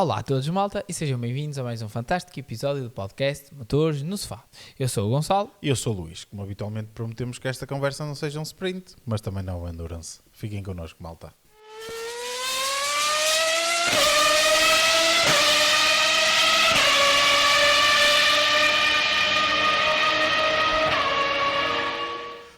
Olá a todos, malta, e sejam bem-vindos a mais um fantástico episódio do podcast Motores no Sofá. Eu sou o Gonçalo. E eu sou o Luís. Como habitualmente prometemos que esta conversa não seja um sprint, mas também não um endurance. Fiquem connosco, malta.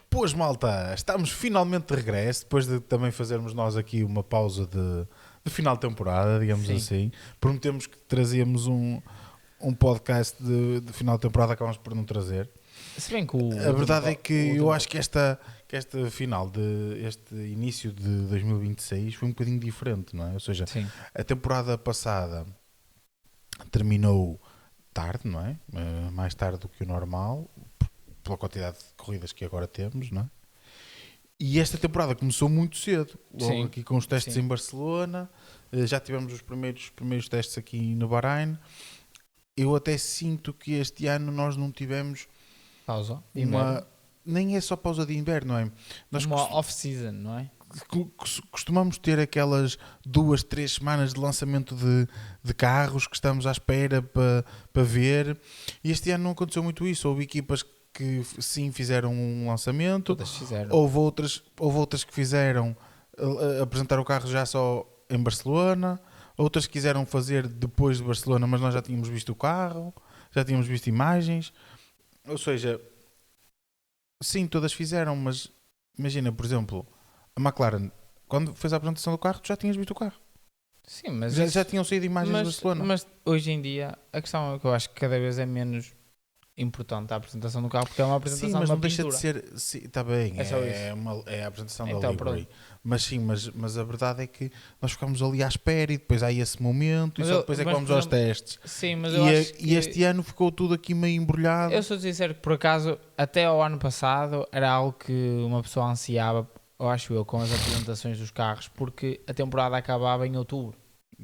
Pois, malta, estamos finalmente de regresso, depois de também fazermos nós aqui uma pausa de final de temporada, digamos Sim. assim. Prometemos que trazíamos um podcast de final de temporada, acabamos por não trazer. Se bem que A verdade é que eu acho que este final, este início de 2026 foi um bocadinho diferente, não é? Ou seja, Sim. a temporada passada terminou tarde, não é? Mais tarde do que o normal, pela quantidade de corridas que agora temos, não é? E esta temporada começou muito cedo, logo Sim. aqui com os testes Sim. em Barcelona, já tivemos os primeiros testes aqui no Bahrein. Eu até sinto que este ano nós não tivemos Pausa. nem é só pausa de inverno, não é? Nós Uma off-season, não é? costumamos ter aquelas 2-3 semanas de lançamento de carros que estamos à espera para ver, e este ano não aconteceu muito isso. Houve equipas que sim fizeram um lançamento, Todas fizeram. houve outras que fizeram apresentar o carro já só em Barcelona, outras que quiseram fazer depois de Barcelona, mas nós já tínhamos visto o carro, já tínhamos visto imagens. Ou seja, sim, todas fizeram, mas imagina, por exemplo, a McLaren, quando fez a apresentação do carro, tu já tinhas visto o carro. Sim, mas Já tinham saído imagens de Barcelona. Mas hoje em dia, a questão é que eu acho que cada vez é menos importante a apresentação do carro, porque é uma apresentação Sim, mas de uma não deixa pintura. de ser. Está bem, É só é a apresentação da Então, livery. pronto. Mas sim, mas a verdade é que nós ficamos ali à espera e depois há esse momento Mas e só eu- depois é que mas, vamos por aos exemplo, testes. Sim, mas eu acho que... E este ano ficou tudo aqui meio embrulhado. Eu sou sincero que, por acaso, até ao ano passado, era algo que uma pessoa ansiava, eu acho eu, com as apresentações dos carros, porque a temporada acabava em outubro.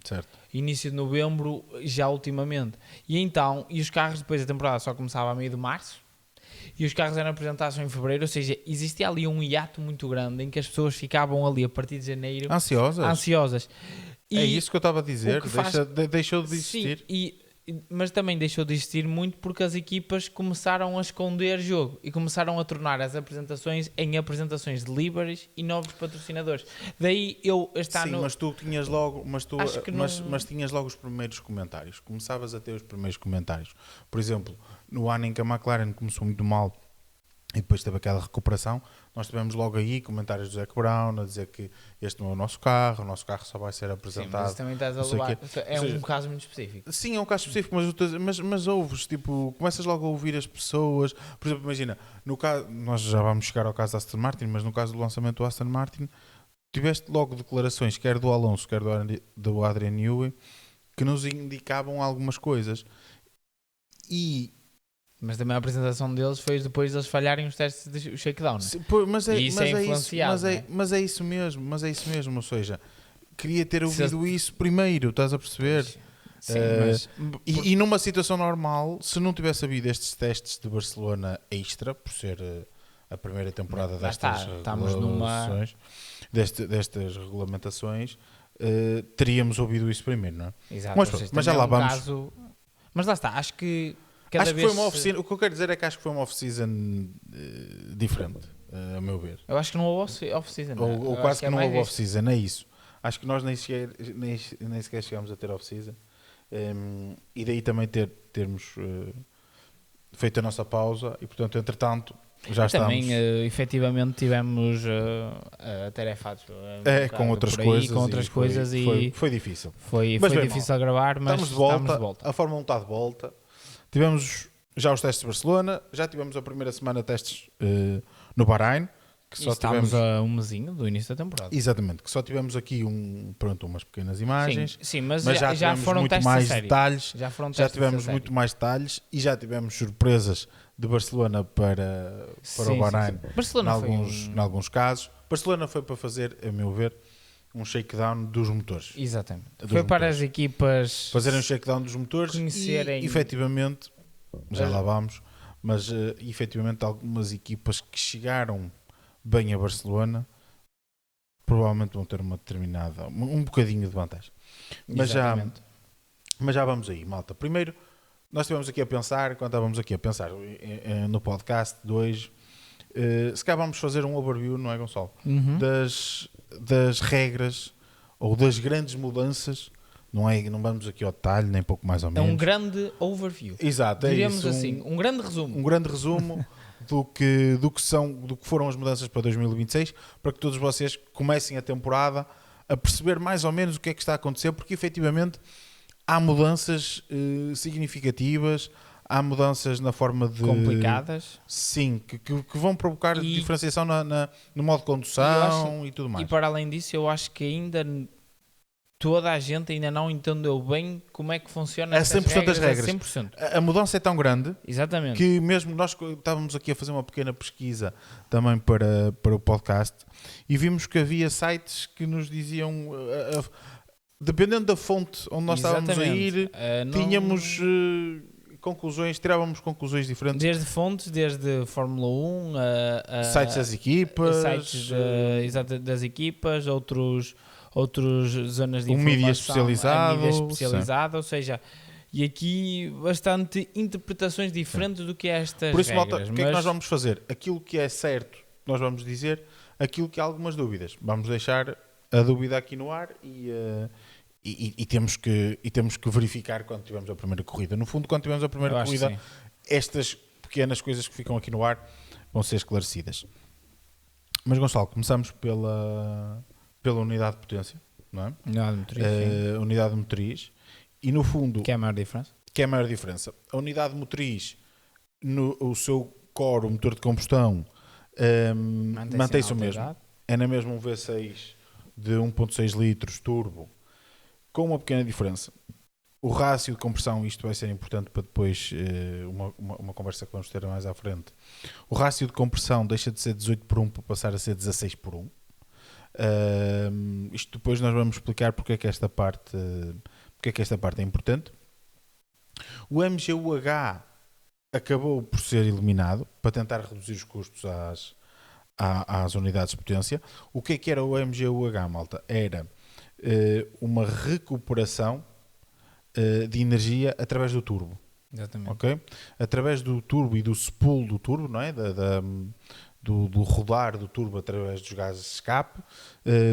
Certo. Início de novembro, já ultimamente. E os carros depois da temporada só começava a meio de março, e os carros eram apresentados em fevereiro, ou seja, existia ali um hiato muito grande em que as pessoas ficavam ali a partir de janeiro ansiosas. É E isso que eu estava a dizer. o que faz- Deixou de existir. Sim, mas também deixou de existir muito porque as equipas começaram a esconder jogo e começaram a tornar as apresentações em apresentações de liveries e novos patrocinadores. Daí eu este Sim, ano... mas tu tinhas logo, Acho que não- mas tinhas logo os primeiros comentários. Começavas a ter os primeiros comentários. Por exemplo, no ano em que a McLaren começou muito mal e depois teve aquela recuperação, nós tivemos logo aí comentários do Zac Brown a dizer que este não é o nosso carro só vai ser Sim, apresentado. mas também estás a não sei o levar... quê. É Ou seja, um caso muito específico. Sim, é um caso específico, mas ouves, tipo, começas logo a ouvir as pessoas. Por exemplo, imagina, no caso, nós já vamos chegar ao caso da Aston Martin, mas no caso do lançamento do Aston Martin, tiveste logo declarações, quer do Alonso, quer do Adrian Newey, que nos indicavam algumas coisas. Mas também a apresentação deles foi depois de eles falharem os testes de shakedown. E isso é influenciado, não é? Mas é isso mesmo, ou seja, queria ter ouvido isso primeiro, estás a perceber? Sim, mas... E numa situação normal, se não tivesse havido estes testes de Barcelona extra, por ser a primeira temporada Lá destas está, estamos numa- regulamentações, destas regulamentações, teríamos ouvido isso primeiro, não é? Exato, Mas ou pronto, seja, mas já também lá é um vamos. caso... Mas lá está, acho que cada Acho que vez... foi uma off-season. O que eu quero dizer é que acho que foi uma off-season diferente, a meu ver. Eu acho que não houve off-season. Ou quase que não houve off-season, é isso. Acho que nós nem sequer chegámos a ter off-season. E daí também termos feito a nossa pausa e, portanto, entretanto, já Também, estamos efetivamente, tivemos atarefados com outras coisas. Com outras coisas foi difícil. Foi Mas bem, difícil a gravar, mas Estamos de volta. A Fórmula 1 está de volta. Tivemos já os testes de Barcelona, já tivemos a primeira semana de testes no Bahrein, que só estamos tivemos... a um mesinho do início da temporada. Exatamente, que só tivemos aqui umas pequenas imagens. Sim, mas já já tivemos foram muito testes mais a sério. detalhes. Já foram Já testes tivemos a sério. muito mais detalhes e já tivemos surpresas de Barcelona para o Bahrein, Barcelona em alguns casos. Barcelona foi para fazer, a meu ver, um shakedown dos motores. Exatamente. Dos Foi para motores. as equipas Fazerem um shakedown dos motores conhecerem... e efetivamente, já lá vamos, mas efetivamente algumas equipas que chegaram bem a Barcelona provavelmente vão ter uma determinada, um bocadinho de vantagem. Mas já, Exatamente. Mas já vamos aí, malta. Primeiro, nós estivemos aqui a pensar, quando estávamos aqui a pensar no podcast de hoje, se calhar vamos fazer um overview, não é, Gonçalo? Das regras ou das grandes mudanças. Não vamos aqui ao detalhe, nem pouco mais ou É menos. um grande overview. Exato, é Diríamos isso. assim, um grande resumo. Um grande resumo do que foram as mudanças para 2026, para que todos vocês comecem a temporada a perceber mais ou menos o que é que está a acontecer, porque efetivamente há mudanças significativas, há mudanças na forma de... Complicadas. Sim, que vão provocar diferenciação no modo de condução e tudo mais. E para além disso, eu acho que ainda toda a gente ainda não entendeu bem como é que funciona essas regras. A 100%. A mudança é tão grande Exatamente. que mesmo nós estávamos aqui a fazer uma pequena pesquisa também para o podcast e vimos que havia sites que nos diziam, dependendo da fonte onde nós estávamos a ir, tínhamos tirávamos conclusões diferentes. Desde fontes, desde Fórmula 1, sites das equipas, das equipas, outros zonas de informação, mídia especializado, ou seja, e aqui bastante interpretações diferentes do que estas Por isso, regras. malta, o que é que nós vamos fazer? Aquilo que é certo, nós vamos dizer, aquilo que há algumas dúvidas. Vamos deixar a dúvida aqui no ar e temos que verificar quando tivermos a primeira corrida. No fundo, quando tivermos a primeira corrida, estas pequenas coisas que ficam aqui no ar vão ser esclarecidas. Mas, Gonçalo, começamos pela unidade de potência, não é? Unidade motriz. E no fundo... Que é a maior diferença? Que é a maior diferença. A unidade motriz, o seu core, o motor de combustão, mantém-se o mesmo. É na mesma um V6 de 1.6 litros turbo, com uma pequena diferença. O rácio de compressão, isto vai ser importante para depois uma conversa que vamos ter mais à frente. O rácio de compressão deixa de ser 18:1 para passar a ser 16:1. Isto depois nós vamos explicar porque é que esta parte é importante. O MGU-H acabou por ser eliminado para tentar reduzir os custos às unidades de potência. O que é que era o MGU-H, malta? Era uma recuperação de energia através do turbo. Exatamente. Okay? Através do turbo e do spool do turbo, não é? Do rodar do turbo através dos gases de escape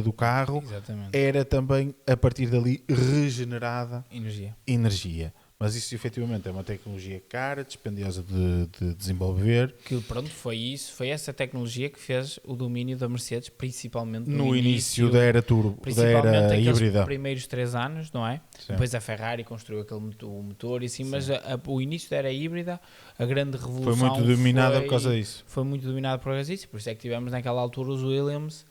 do carro. Exatamente. Era também a partir dali regenerada energia. Mas isso efetivamente é uma tecnologia cara, dispendiosa de desenvolver. Que pronto, foi essa tecnologia que fez o domínio da Mercedes, principalmente no início da era turbo, principalmente da era híbrida. Nos primeiros 3 anos, não é? Sim. Depois a Ferrari construiu aquele motor e assim, mas o início da era híbrida, a grande revolução foi muito dominada por causa disso. Foi muito dominada por causa disso, por isso é que tivemos naquela altura os Williams,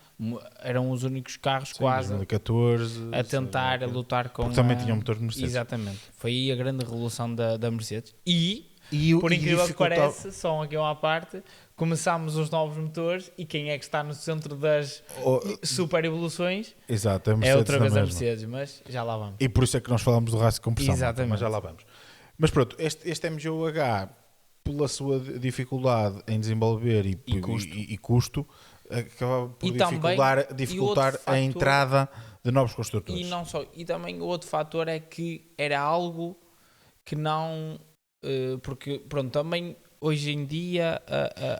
eram os únicos carros quase 2014, a tentar lutar com... Porque também tinham motor de Mercedes. Exatamente. Foi aí a grande revolução da Mercedes. E por incrível que pareça, só aqui uma parte, começámos os novos motores e quem é que está no centro das super evoluções? Exato, é outra vez a Mercedes, mas já lá vamos. E por isso é que nós falamos do rácio de compressão. Exatamente. Mas já lá vamos. Mas pronto, este MGU-H, pela sua dificuldade em desenvolver e custo acaba por dificultar a entrada de novos construtores. E não só, e também o outro fator é que era algo que não, porque pronto, também hoje em dia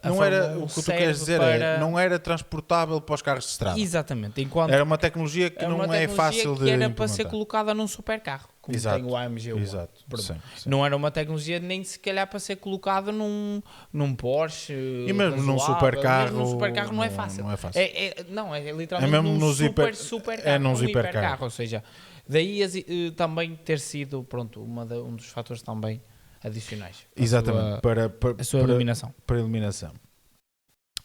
não era o que tu queres dizer, não era transportável para os carros de estrada. Exatamente, era uma tecnologia que não é fácil de era para ser colocada num supercarro, como tem o AMG. Exato. Sim. Não era uma tecnologia nem se calhar para ser colocada num Porsche. E mesmo num supercarro. Num supercarro não é fácil. Não é fácil. É literalmente mesmo num supercarro. É num hipercarro. Ou seja, daí também ter sido um dos fatores também adicionais. Exatamente, para a sua eliminação. Para eliminação.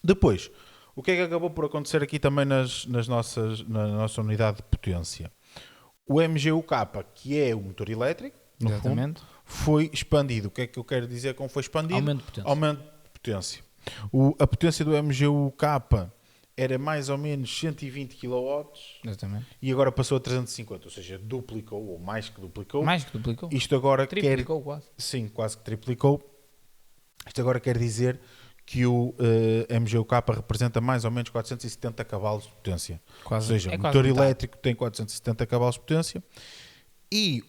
Depois, o que é que acabou por acontecer aqui também na nossa unidade de potência? O MGU-K, que é o motor elétrico, no fundo, foi expandido. O que é que eu quero dizer com foi expandido? Aumento de potência. A potência do MGU-K era mais ou menos 120 kW. Exatamente. E agora passou a 350, ou seja, duplicou, ou mais que duplicou. Mais que duplicou. Isto agora triplicou quase. Sim, quase que triplicou. Isto agora quer dizer que o MGU-K representa mais ou menos 470 cavalos de potência. Quase, ou seja, o motor elétrico tem 470 cavalos de potência. E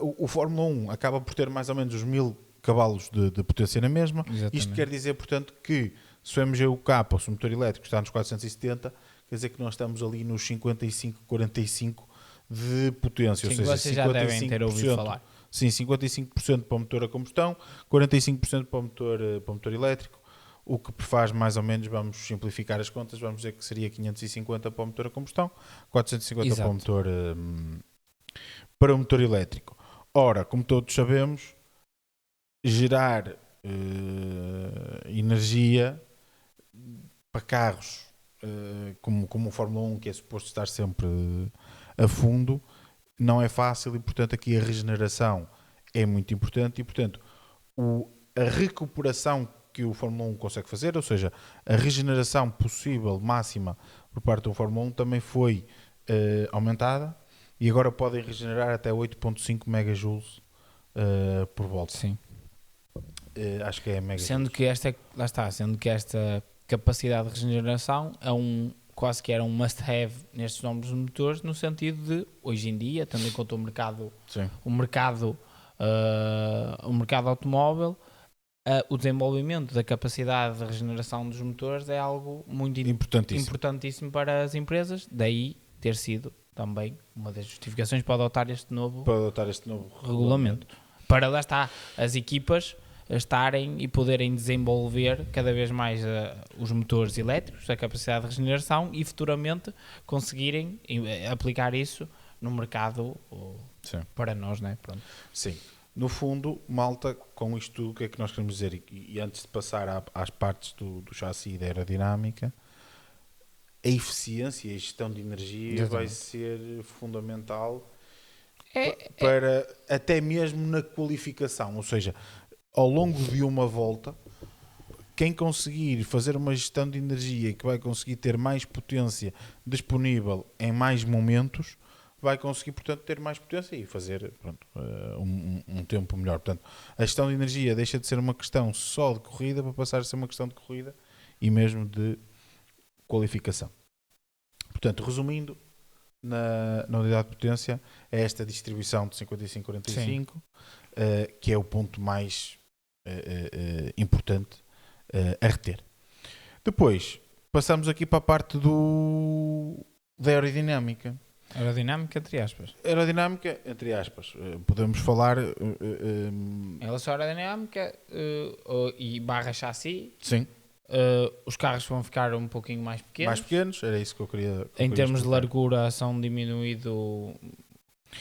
o Fórmula 1 acaba por ter mais ou menos os 1000 cavalos de potência na mesma. Exatamente. Isto quer dizer, portanto, que se o MGUK ou se o motor elétrico está nos 470, quer dizer que nós estamos ali nos 55, 45 de potência. Sim, ou seja, vocês já devem ter ouvido 55%. falar. Sim, 55% para o motor a combustão, 45% para o motor elétrico, o que faz mais ou menos, vamos simplificar as contas, vamos dizer que seria 550 para o motor a combustão, 450 Exato. para o motor elétrico. Ora, como todos sabemos, gerar energia para carros como o Fórmula 1, que é suposto estar sempre a fundo, não é fácil e, portanto, aqui a regeneração é muito importante e, portanto, a recuperação que o Fórmula 1 consegue fazer, ou seja, a regeneração possível máxima por parte do Fórmula 1 também foi aumentada e agora podem regenerar até 8.5 megajoules por volta. Sim. Acho que é megajoules. Sendo que esta capacidade de regeneração é quase que era um must-have nestes novos motores, no sentido de, hoje em dia, tendo em conta o mercado automóvel, o desenvolvimento da capacidade de regeneração dos motores é algo muito importantíssimo para as empresas, daí ter sido também uma das justificações para adotar este novo regulamento. Para lá está, as equipas estarem e poderem desenvolver cada vez mais os motores elétricos, a capacidade de regeneração e futuramente conseguirem aplicar isso no mercado para nós, não é? Pronto. Sim. No fundo, malta, com isto tudo, o que é que nós queremos dizer? E antes de passar às partes do chassi e da aerodinâmica, a eficiência e a gestão de energia vai ser fundamental para até mesmo na qualificação, ou seja, ao longo de uma volta, quem conseguir fazer uma gestão de energia que vai conseguir ter mais potência disponível em mais momentos, vai conseguir, portanto, ter mais potência e fazer um tempo melhor. Portanto, a gestão de energia deixa de ser uma questão só de corrida para passar a ser uma questão de corrida e mesmo de qualificação. Portanto, resumindo, na unidade de potência é esta distribuição de 55-45, que é o ponto mais importante a reter. Depois, passamos aqui para a parte da aerodinâmica. Aerodinâmica, entre aspas. Aerodinâmica, entre aspas. Podemos falar... em relação à aerodinâmica e barra chassi, sim. Os carros vão ficar um pouquinho mais pequenos. Mais pequenos, era isso que eu queria em termos de largura, são diminuído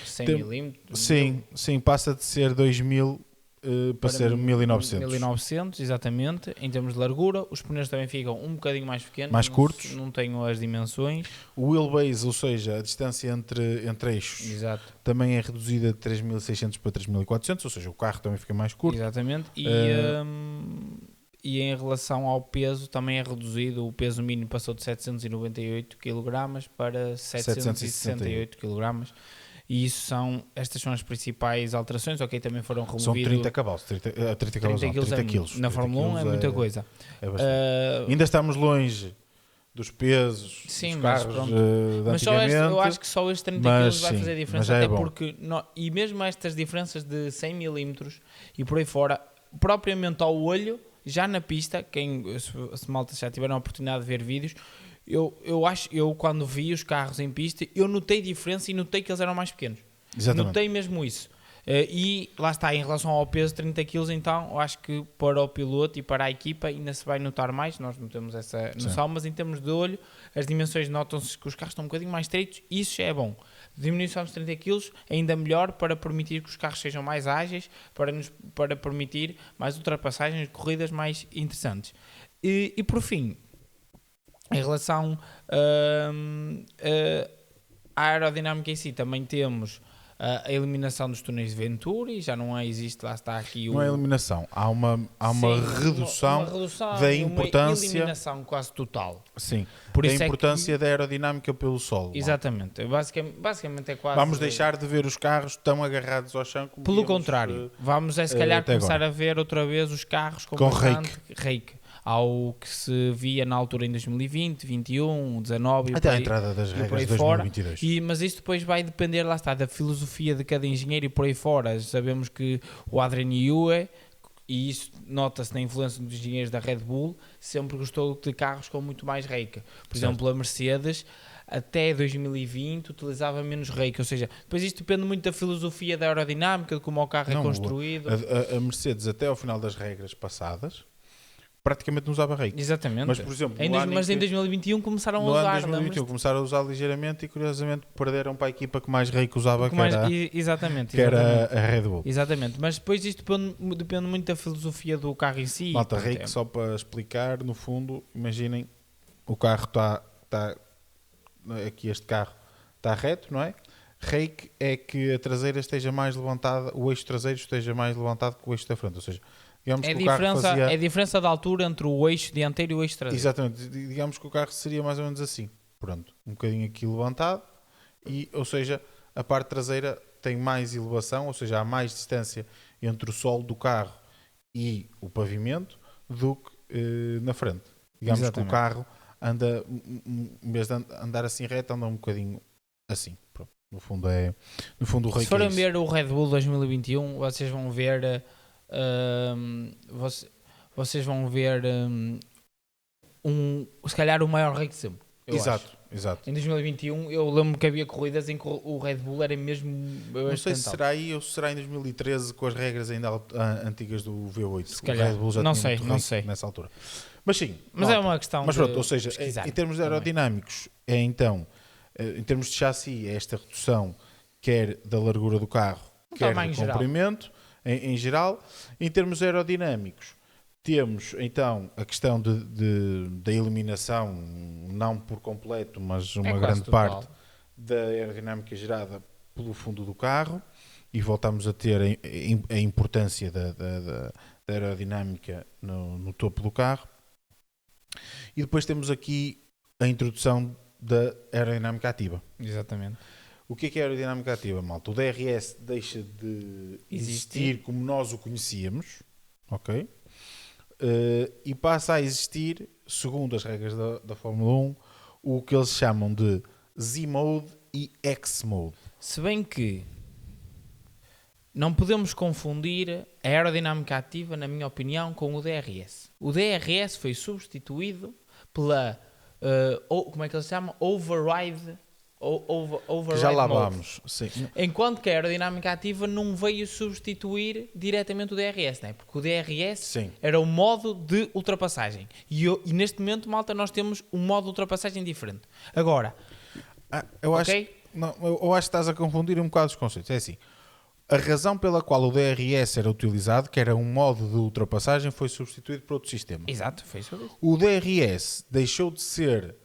100 milímetros. Sim, passa de ser 2000 para ser 1900. 1900, exatamente. Em termos de largura, os pneus também ficam um bocadinho mais pequenos. Mais curtos. Não tenho as dimensões. O wheelbase, ou seja, a distância entre eixos, exato, também é reduzida de 3600 para 3400, ou seja, o carro também fica mais curto. Exatamente. E em relação ao peso, também é reduzido. O peso mínimo passou de 798 kg para 768 kg. E estas são as principais alterações. Ok, também foram removidos... São 30 cavalos, 30 quilos. Na Fórmula 1 é muita coisa. Ainda estamos longe dos pesos dos carros mas só eu acho que só estes 30 quilos vai fazer a diferença. Até porque, e mesmo estas diferenças de 100 milímetros e por aí fora, propriamente ao olho, já na pista, se malta já tiveram a oportunidade de ver vídeos, eu quando vi os carros em pista, eu notei diferença e notei que eles eram mais pequenos. Exatamente. Notei mesmo isso. E lá está, em relação ao peso, 30 kg, então, eu acho que para o piloto e para a equipa ainda se vai notar mais, nós não temos essa noção, mas em termos de olho, as dimensões notam-se que os carros estão um bocadinho mais estreitos, e isso já é bom. Diminuição dos 30 kg ainda melhor para permitir que os carros sejam mais ágeis, para permitir mais ultrapassagens, corridas mais interessantes. E por fim, em relação à aerodinâmica em si, também temos a eliminação dos túneis de Venturi, já não existe, lá está aqui não é eliminação, há uma redução da importância, uma eliminação quase total. Sim, por da isso importância da aerodinâmica pelo solo. Exatamente, basicamente é quase... Vamos deixar de ver os carros tão agarrados ao chão como pelo contrário, vamos se calhar começar a ver outra vez os carros com rake. ao que se via na altura em 2020, 21, 19 Até a entrada das regras de 2022. Mas isso depois vai depender, lá está, da filosofia de cada engenheiro e por aí fora. Sabemos que o Adrian Newey, e isso nota-se na influência dos engenheiros da Red Bull, sempre gostou de carros com muito mais rake. Por exemplo, a Mercedes até 2020 utilizava menos rake, ou seja, depois isto depende muito da filosofia da aerodinâmica, de como o carro é construído. A Mercedes até ao final das regras passadas praticamente não usava rake. Exatamente. Mas, por exemplo, em 2021 começaram a no usar. ano 2021 começaram a usar ligeiramente e curiosamente perderam para a equipa que mais rake usava, exatamente. Era a Red Bull. Exatamente, mas depois isto depende muito da filosofia do carro em si. Malta, rake, só para explicar, no fundo, imaginem, o carro está aqui, este carro está reto, não é? Rake é que a traseira esteja mais levantada, o eixo traseiro esteja mais levantado que o eixo da frente, ou seja, digamos que o carro fazia... É a diferença da altura entre o eixo dianteiro e o eixo traseiro. Exatamente, digamos que o carro seria mais ou menos assim, pronto, um bocadinho aqui levantado, e, ou seja, a parte traseira tem mais elevação, ou seja, há mais distância entre o solo do carro e o pavimento do que na frente. Digamos Exatamente. Que o carro anda, em vez de andar assim reto, anda um bocadinho assim, pronto. No fundo o rake. Se forem ver o Red Bull 2021, vocês vão ver vocês vão ver se calhar o maior rake de sempre. Exato. Em 2021 eu lembro que havia corridas em que o Red Bull era mesmo... Não sei se será aí ou se será em 2013 com as regras ainda antigas do V8. Se calhar. O Red Bull já não tinha sei nessa altura. Mas sim. Mas é uma questão. Mas pronto, ou seja, em termos aerodinâmicos, então, em termos de chassi, é esta redução quer da largura do carro, quer do comprimento, em geral. Em termos aerodinâmicos, temos então a questão da eliminação, não por completo, mas uma grande parte da aerodinâmica gerada pelo fundo do carro, e voltamos a ter a importância da aerodinâmica no topo do carro. E depois temos aqui a introdução da aerodinâmica ativa. Exatamente. O que é a aerodinâmica ativa, malta? O DRS deixa de existir como nós o conhecíamos, ok? E passa a existir, segundo as regras da Fórmula 1, o que eles chamam de Z-Mode e X-Mode. Se bem que não podemos confundir a aerodinâmica ativa, na minha opinião, com o DRS. O DRS foi substituído pela, como é que eles chamam? Override. Que já lá vamos. Sim. Enquanto que a aerodinâmica ativa não veio substituir diretamente o DRS, não é? Porque o DRS Sim. era o modo de ultrapassagem. E neste momento, malta, nós temos um modo de ultrapassagem diferente. Agora, eu acho que estás a confundir um bocado os conceitos. É assim, a razão pela qual o DRS era utilizado, que era um modo de ultrapassagem, foi substituído por outro sistema. Exato, foi sobre isso. O DRS deixou de ser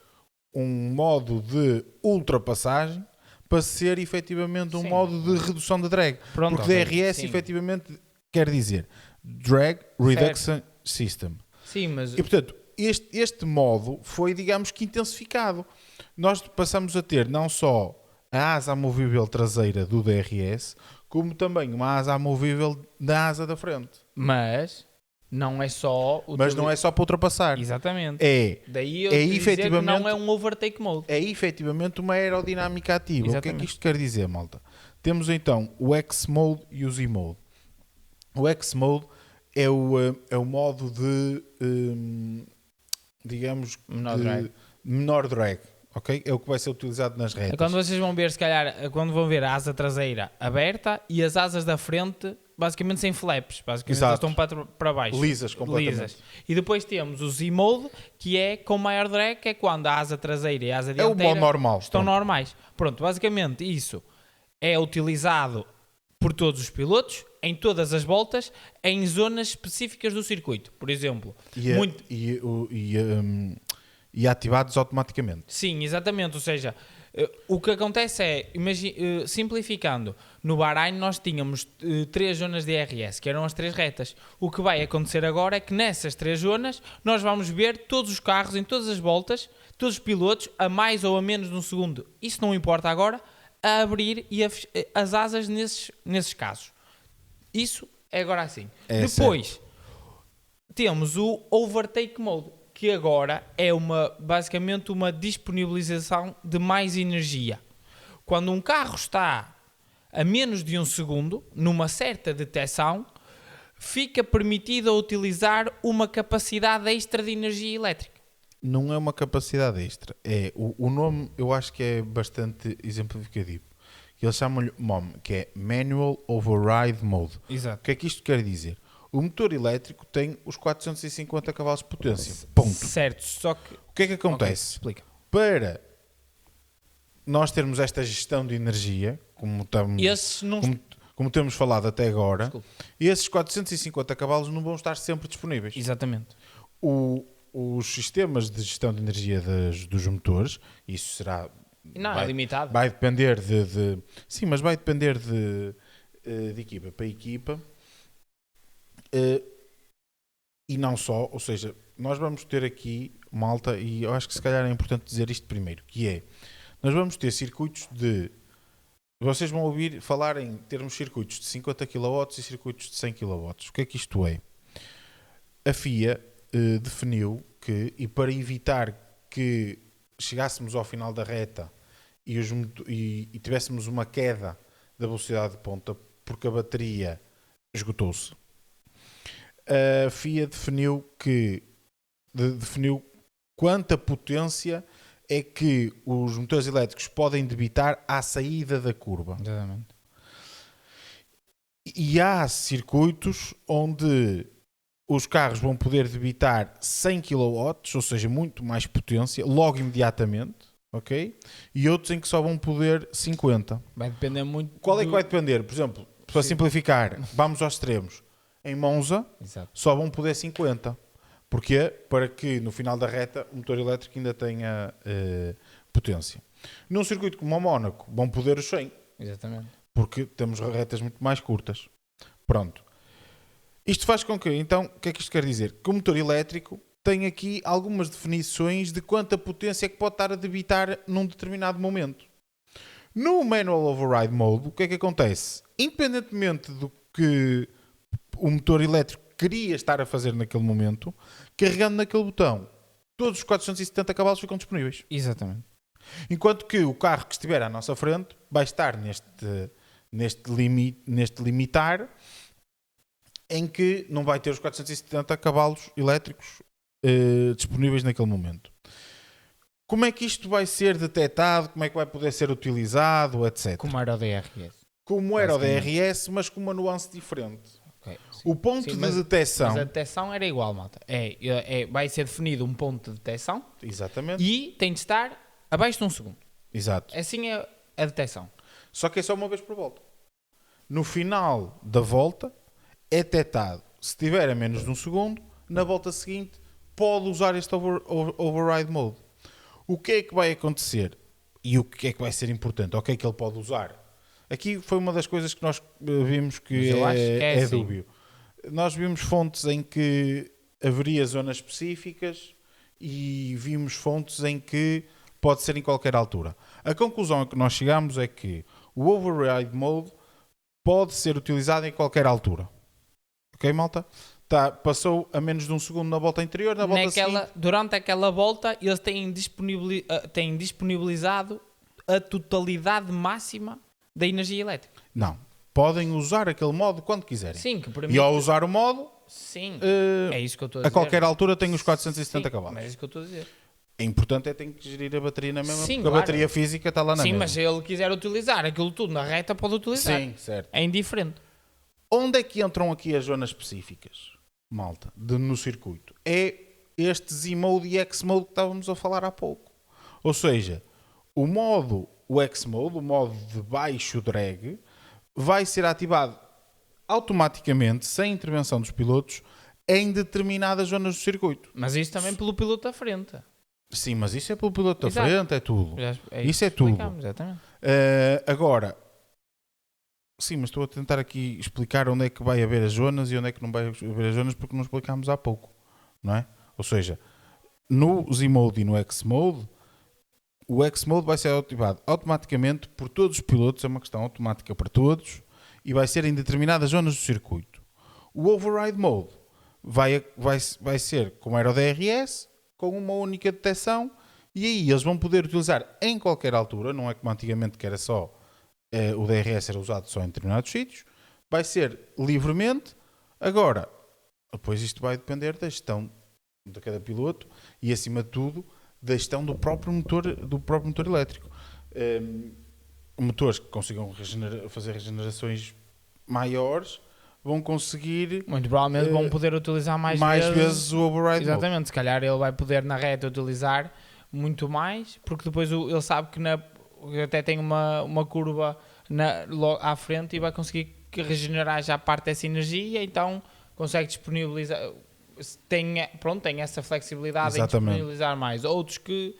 um modo de ultrapassagem para ser efetivamente um modo de redução de drag. Pronto, porque DRS efetivamente quer dizer Drag Reduction System. Sim, mas... E portanto, este modo foi, digamos que, intensificado. Nós passamos a ter não só a asa amovível traseira do DRS, como também uma asa amovível na asa da frente. Mas não é só... não é só para ultrapassar. Exatamente. Daí eu efetivamente, dizer que não é um overtake mode. É efetivamente uma aerodinâmica ativa. Exatamente. O que é que isto quer dizer, malta? Temos então o X-Mode e o Z-Mode. O X-Mode é o modo de, digamos, menor drag. Okay? É o que vai ser utilizado nas retas. É quando vocês vão ver, se calhar, quando vão ver a asa traseira aberta e as asas da frente basicamente sem flaps, basicamente elas estão para baixo. Lisas, completamente. Lisas. E depois temos o Z-Mode, que é com maior drag, que é quando a asa traseira e a asa dianteira o modo normal, estão normais. Pronto, basicamente isso é utilizado por todos os pilotos, em todas as voltas, em zonas específicas do circuito. Por exemplo, e ativados automaticamente. Sim, exatamente. Ou seja, o que acontece é, simplificando, no Bahrein nós tínhamos 3 zonas de DRS, que eram as 3 retas. O que vai acontecer agora é que nessas 3 zonas nós vamos ver todos os carros em todas as voltas, todos os pilotos, a mais ou a menos de um segundo. Isso não importa agora, a abrir as asas nesses casos. Isso é agora assim. Depois, temos o Overtake Mode, que agora é basicamente uma disponibilização de mais energia. Quando um carro está a menos de 1 segundo, numa certa detecção, fica permitido utilizar uma capacidade extra de energia elétrica. Não é uma capacidade extra. O nome, eu acho que é bastante exemplificativo. Eles chamam-lhe MOM, que é Manual Override Mode. Exato. O que é que isto quer dizer? O motor elétrico tem os 450 cavalos de potência. Ponto. Certo, só que... O que é que acontece? Okay, explica. Para nós termos esta gestão de energia, como temos falado até agora, Desculpa. esses 450 cavalos não vão estar sempre disponíveis. Exatamente. Os sistemas de gestão de energia dos motores, isso será... Não, é limitado. Vai depender sim, mas vai depender de equipa para equipa. E não só, ou seja, nós vamos ter aqui, malta, e eu acho que se calhar é importante dizer isto primeiro, que é, nós vamos ter circuitos vocês vão ouvir falar em termos circuitos de 50 kW e circuitos de 100 kW. O que é que isto é? A FIA definiu que, e para evitar que chegássemos ao final da reta e tivéssemos uma queda da velocidade de ponta porque a bateria esgotou-se, a FIA definiu quanta potência é que os motores elétricos podem debitar à saída da curva. Exatamente. E há circuitos onde os carros vão poder debitar 100 kW, ou seja, muito mais potência, logo imediatamente, ok? E outros em que só vão poder 50. Vai depender muito. Qual é que vai depender? Por exemplo, para simplificar, vamos aos extremos. Em Monza, Exato. só vão poder 50. Porquê? Para que no final da reta o motor elétrico ainda tenha potência. Num circuito como o Mónaco, vão poder os 100. Exatamente. Porque temos retas muito mais curtas. Pronto. Isto faz com que, então, o que é que isto quer dizer? Que o motor elétrico tem aqui algumas definições de quanta potência é que pode estar a debitar num determinado momento. No Manual Override Mode, o que é que acontece? Independentemente do que o motor elétrico queria estar a fazer naquele momento, carregando naquele botão, todos os 470 cavalos ficam disponíveis. Exatamente. Enquanto que o carro que estiver à nossa frente vai estar neste limitar, em que não vai ter os 470 cavalos elétricos disponíveis naquele momento. Como é que isto vai ser detectado? Como é que vai poder ser utilizado, etc. Como era o DRS. Como era o DRS, mas com uma nuance diferente. Okay, o ponto de detecção... Mas a detecção era igual, malta. Vai ser definido um ponto de detecção. Exatamente. E tem de estar abaixo de 1 segundo. Exato. Assim é a detecção. Só que é só uma vez por volta. No final da volta é detectado. Se tiver a menos de 1 segundo, na volta seguinte pode usar este override mode. O que é que vai acontecer? E o que é que vai ser importante? O que é que ele pode usar? Aqui foi uma das coisas que nós vimos que é assim. dúbio. Nós vimos fontes em que haveria zonas específicas e vimos fontes em que pode ser em qualquer altura. A conclusão a que nós chegamos é que o override mode pode ser utilizado em qualquer altura. Ok, malta? Passou a menos de 1 segundo na volta anterior, na volta seguinte. Durante aquela volta, eles têm disponibilizado a totalidade máxima da energia elétrica. Não. Podem usar aquele modo quando quiserem. Sim, que permite... E ao usar o modo... Sim, é isso que eu estou a A dizer. qualquer altura tem os 470 cavalos. Mas é isso que eu estou a dizer. É importante é ter que gerir a bateria na mesma, Sim, porque claro. a bateria física está lá na Sim, mesma. mas se ele quiser utilizar aquilo tudo na reta, pode utilizar. Sim, certo. É indiferente. Onde é que entram aqui as zonas específicas, malta, no circuito? É este Z-Mode e X-Mode que estávamos a falar há pouco. Ou seja, o X-Mode, o modo de baixo drag, vai ser ativado automaticamente, sem intervenção dos pilotos, em determinadas zonas do circuito. Mas isso também pelo piloto da frente. Sim, mas isso é pelo piloto da Exato. frente, é tudo. Isso é que tudo. explicamos, exatamente. Agora, sim, mas estou a tentar aqui explicar onde é que vai haver as zonas e onde é que não vai haver as zonas, porque não explicámos há pouco, não é? Ou seja, no Z-Mode e no X-Mode, o X-Mode vai ser ativado automaticamente por todos os pilotos, é uma questão automática para todos, e vai ser em determinadas zonas do circuito. O Override Mode vai ser como era o DRS, com uma única detecção, e aí eles vão poder utilizar em qualquer altura, não é como antigamente que era só o DRS era usado só em determinados sítios, vai ser livremente. Agora, depois isto vai depender da gestão de cada piloto e, acima de tudo, da gestão do próprio motor elétrico. Motores que consigam fazer regenerações maiores vão conseguir Muito provavelmente vão poder utilizar mais vezes o override. Exatamente, mode. se calhar ele vai poder na reta utilizar muito mais, porque depois ele sabe que até tem uma curva à frente e vai conseguir regenerar já parte dessa energia, então consegue disponibilizar, tem essa flexibilidade em disponibilizar mais. Outros que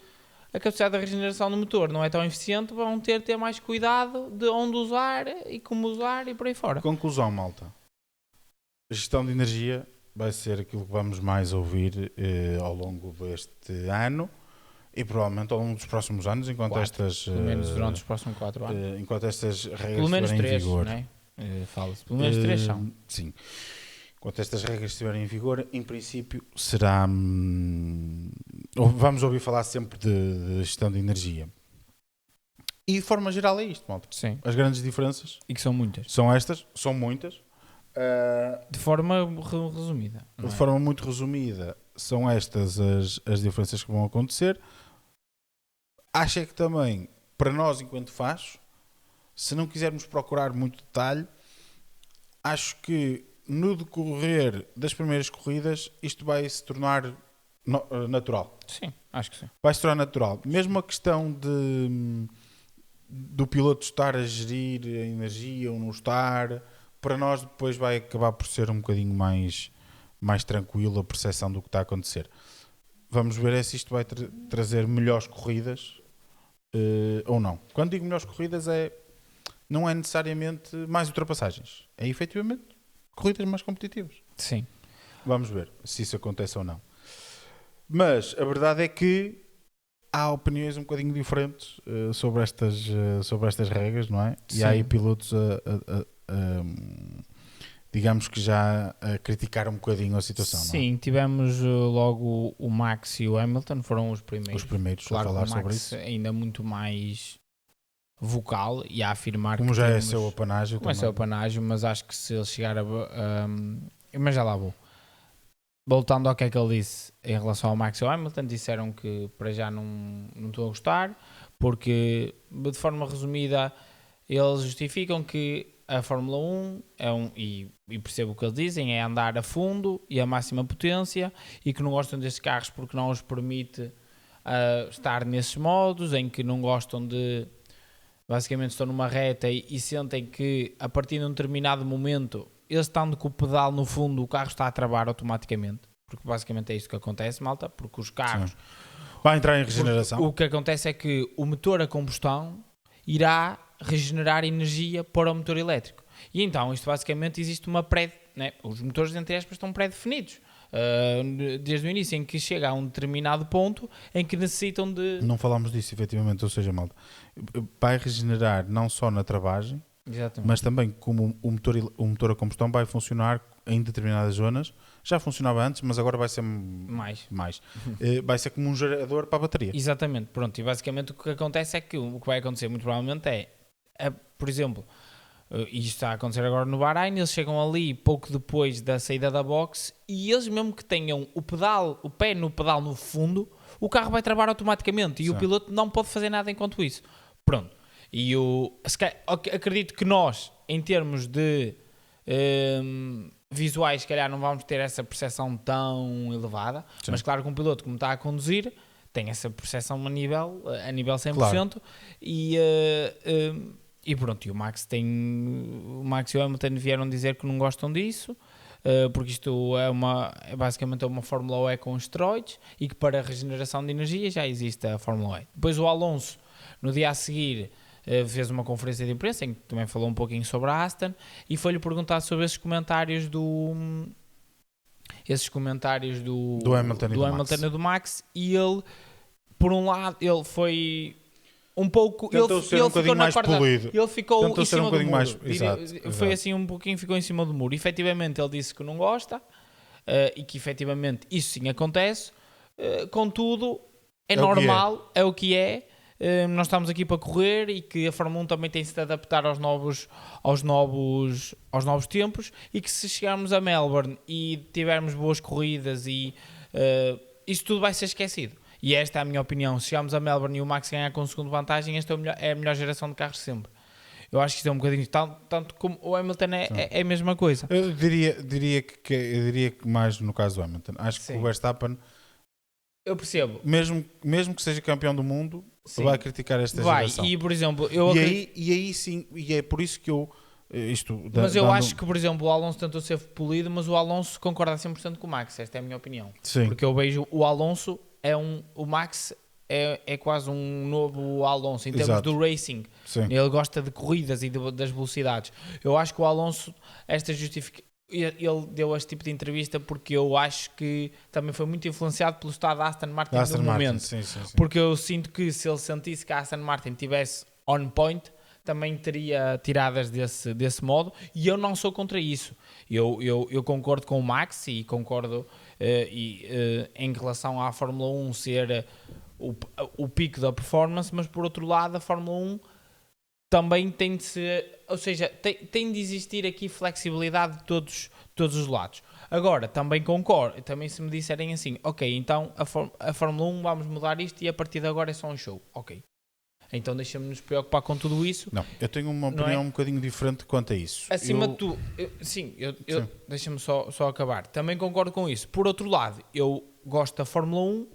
a capacidade de regeneração do motor não é tão eficiente, vão ter mais cuidado de onde usar e como usar e por aí fora. Conclusão, malta. A gestão de energia vai ser aquilo que vamos mais ouvir ao longo deste ano e provavelmente ao longo dos próximos anos, enquanto pelo menos durante os próximos 4 anos. Enquanto estas regras pelo menos estiverem 3, em vigor. Não é? Fala-se. Pelo menos 3 são. Sim. Enquanto estas regras estiverem em vigor, em princípio será... vamos ouvir falar sempre de gestão de energia. E de forma geral é isto, malta. Sim. As grandes diferenças... E que são muitas. São estas, são muitas. De forma resumida. De forma muito resumida, são estas as diferenças que vão acontecer. Acho é que também, para nós enquanto faz, se não quisermos procurar muito detalhe, acho que no decorrer das primeiras corridas isto vai se tornar natural. Sim, acho que sim. Vai se tornar natural. Mesmo a questão do piloto estar a gerir a energia ou não estar, para nós depois vai acabar por ser um bocadinho mais tranquilo a percepção do que está a acontecer. Vamos ver se isto vai trazer melhores corridas ou não. Quando digo melhores corridas não é necessariamente mais ultrapassagens, é efetivamente corridas mais competitivas. Sim. Vamos ver se isso acontece ou não. Mas a verdade é que há opiniões um bocadinho diferentes sobre estas regras, não é? Sim. E há aí pilotos digamos que já a criticar um bocadinho a situação. Sim, não é? tivemos logo o Max e o Hamilton, foram os primeiros. Os primeiros claro, a falar o Max sobre isso. ainda muito mais vocal e a afirmar Como que já é seu apanágio. Como é seu apanágio, mas acho que se ele chegar mas já lá vou. Voltando ao que é que ele disse em relação ao Max e ao Hamilton, disseram que para já não estou a gostar, porque de forma resumida eles justificam que a Fórmula 1 e percebo o que eles dizem, é andar a fundo e a máxima potência, e que não gostam destes carros porque não os permite estar nesses modos, em que não gostam de... Basicamente estão numa reta e sentem que a partir de um determinado momento, eles estando com o pedal no fundo, o carro está a travar automaticamente. Porque basicamente é isso que acontece, malta. Porque os carros... Sim. Vai entrar em regeneração. O que acontece é que o motor a combustão irá regenerar energia para o motor elétrico. E então, isto basicamente existe uma né? Os motores, entre aspas, estão pré-definidos. Desde o início, em que chega a um determinado ponto em que necessitam de... Não falámos disso, efetivamente, ou seja, malta, vai regenerar não só na travagem, Exatamente. mas também como o motor a combustão vai funcionar em determinadas zonas. Já funcionava antes, mas agora vai ser mais. Vai ser como um gerador para a bateria. Exatamente, pronto. E basicamente o que acontece é que o que vai acontecer muito provavelmente por exemplo, e isto está a acontecer agora no Bahrein, eles chegam ali pouco depois da saída da box e eles mesmo que tenham o pé no pedal no fundo, o carro vai travar automaticamente e o piloto não pode fazer nada enquanto isso. Pronto. E acredito que nós, em termos de visuais, se calhar não vamos ter essa percepção tão elevada, Sim. mas claro que um piloto como está a conduzir tem essa percepção a nível 100%, Claro. E pronto, e o Max e o Hamilton vieram dizer que não gostam disso, porque isto é basicamente uma Fórmula E com esteroides e que para a regeneração de energia já existe a Fórmula E. Depois o Alonso, no dia a seguir, fez uma conferência de imprensa em que também falou um pouquinho sobre a Aston e foi-lhe perguntar sobre esses comentários do Hamilton e do Max, e ele, por um lado, ele foi um pouco... Tentou ser um bocadinho mais polido. Ele ficou Tentou em ser cima um do bocadinho muro. mais... Exato. Foi assim um pouquinho, ficou em cima do muro. Efetivamente ele disse que não gosta, e que efetivamente isso sim acontece. Contudo, é É o que normal, é o que é. Nós estamos aqui para correr e que a Fórmula 1 também tem -se de adaptar aos novos tempos, e que se chegarmos a Melbourne e tivermos boas corridas e isso tudo vai ser esquecido. E esta é a minha opinião. Se chegarmos a Melbourne e o Max ganhar com segundo vantagem, esta é a melhor geração de carros sempre. Eu acho que isto é um bocadinho tanto como o Hamilton é a mesma coisa. Eu diria que mais no caso do Hamilton. Acho que Sim. o Verstappen, Eu percebo. mesmo que seja campeão do mundo, Sim. vai criticar esta Vai, geração. e por exemplo, E aí sim, e é por isso que eu mas eu acho que, por exemplo, o Alonso tentou ser polido, mas o Alonso concorda 100% com o Max. Esta é a minha opinião. Sim. Porque eu vejo o Alonso o Max é quase um novo Alonso em termos Exato. do racing. Sim. Ele gosta de corridas e das velocidades. Eu acho que o Alonso, ele deu este tipo de entrevista porque eu acho que também foi muito influenciado pelo estado da Aston Martin no momento. Sim. Porque eu sinto que se ele sentisse que a Aston Martin estivesse on point, também teria tiradas desse modo, e eu não sou contra isso. Eu concordo com o Max e concordo em relação à Fórmula 1 ser o pico da performance, mas por outro lado a Fórmula 1 também tem de ser, ou seja, tem de existir aqui flexibilidade de todos os lados. Agora, também concordo, também se me disserem assim, ok, então a Fórmula 1 vamos mudar isto e a partir de agora é só um show, ok. Então deixa-me nos preocupar com tudo isso. Não, eu tenho uma opinião um bocadinho diferente quanto a isso. Acima de tudo, deixa-me só acabar. Também concordo com isso. Por outro lado, eu gosto da Fórmula 1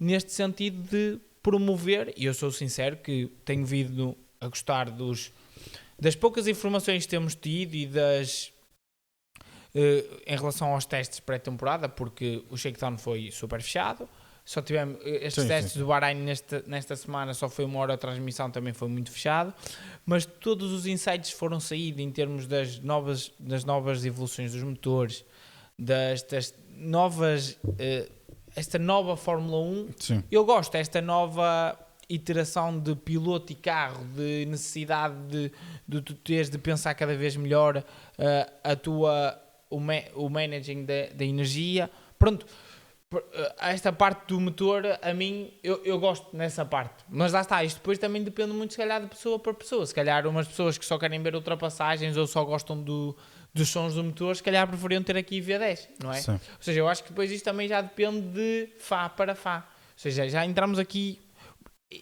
neste sentido de promover, e eu sou sincero que tenho vindo a gostar das poucas informações que temos tido e em relação aos testes pré-temporada, porque o shakedown foi super fechado. Só tivemos estes testes do Bahrein nesta semana, só foi 1 hora a transmissão, também foi muito fechado, mas todos os insights foram saídos em termos das novas evoluções dos motores, esta nova Fórmula 1. Sim. Eu gosto desta nova iteração de piloto e carro, de necessidade de tu teres de pensar cada vez melhor o managing da energia. Pronto. Esta parte do motor, a mim, eu gosto nessa parte, mas lá está, isto depois também depende muito, se calhar, de pessoa para pessoa. Se calhar umas pessoas que só querem ver ultrapassagens ou só gostam dos sons do motor, se calhar preferiam ter aqui V10, não é? Sim. Ou seja, eu acho que depois isto também já depende de Fá para Fá, ou seja, já entramos aqui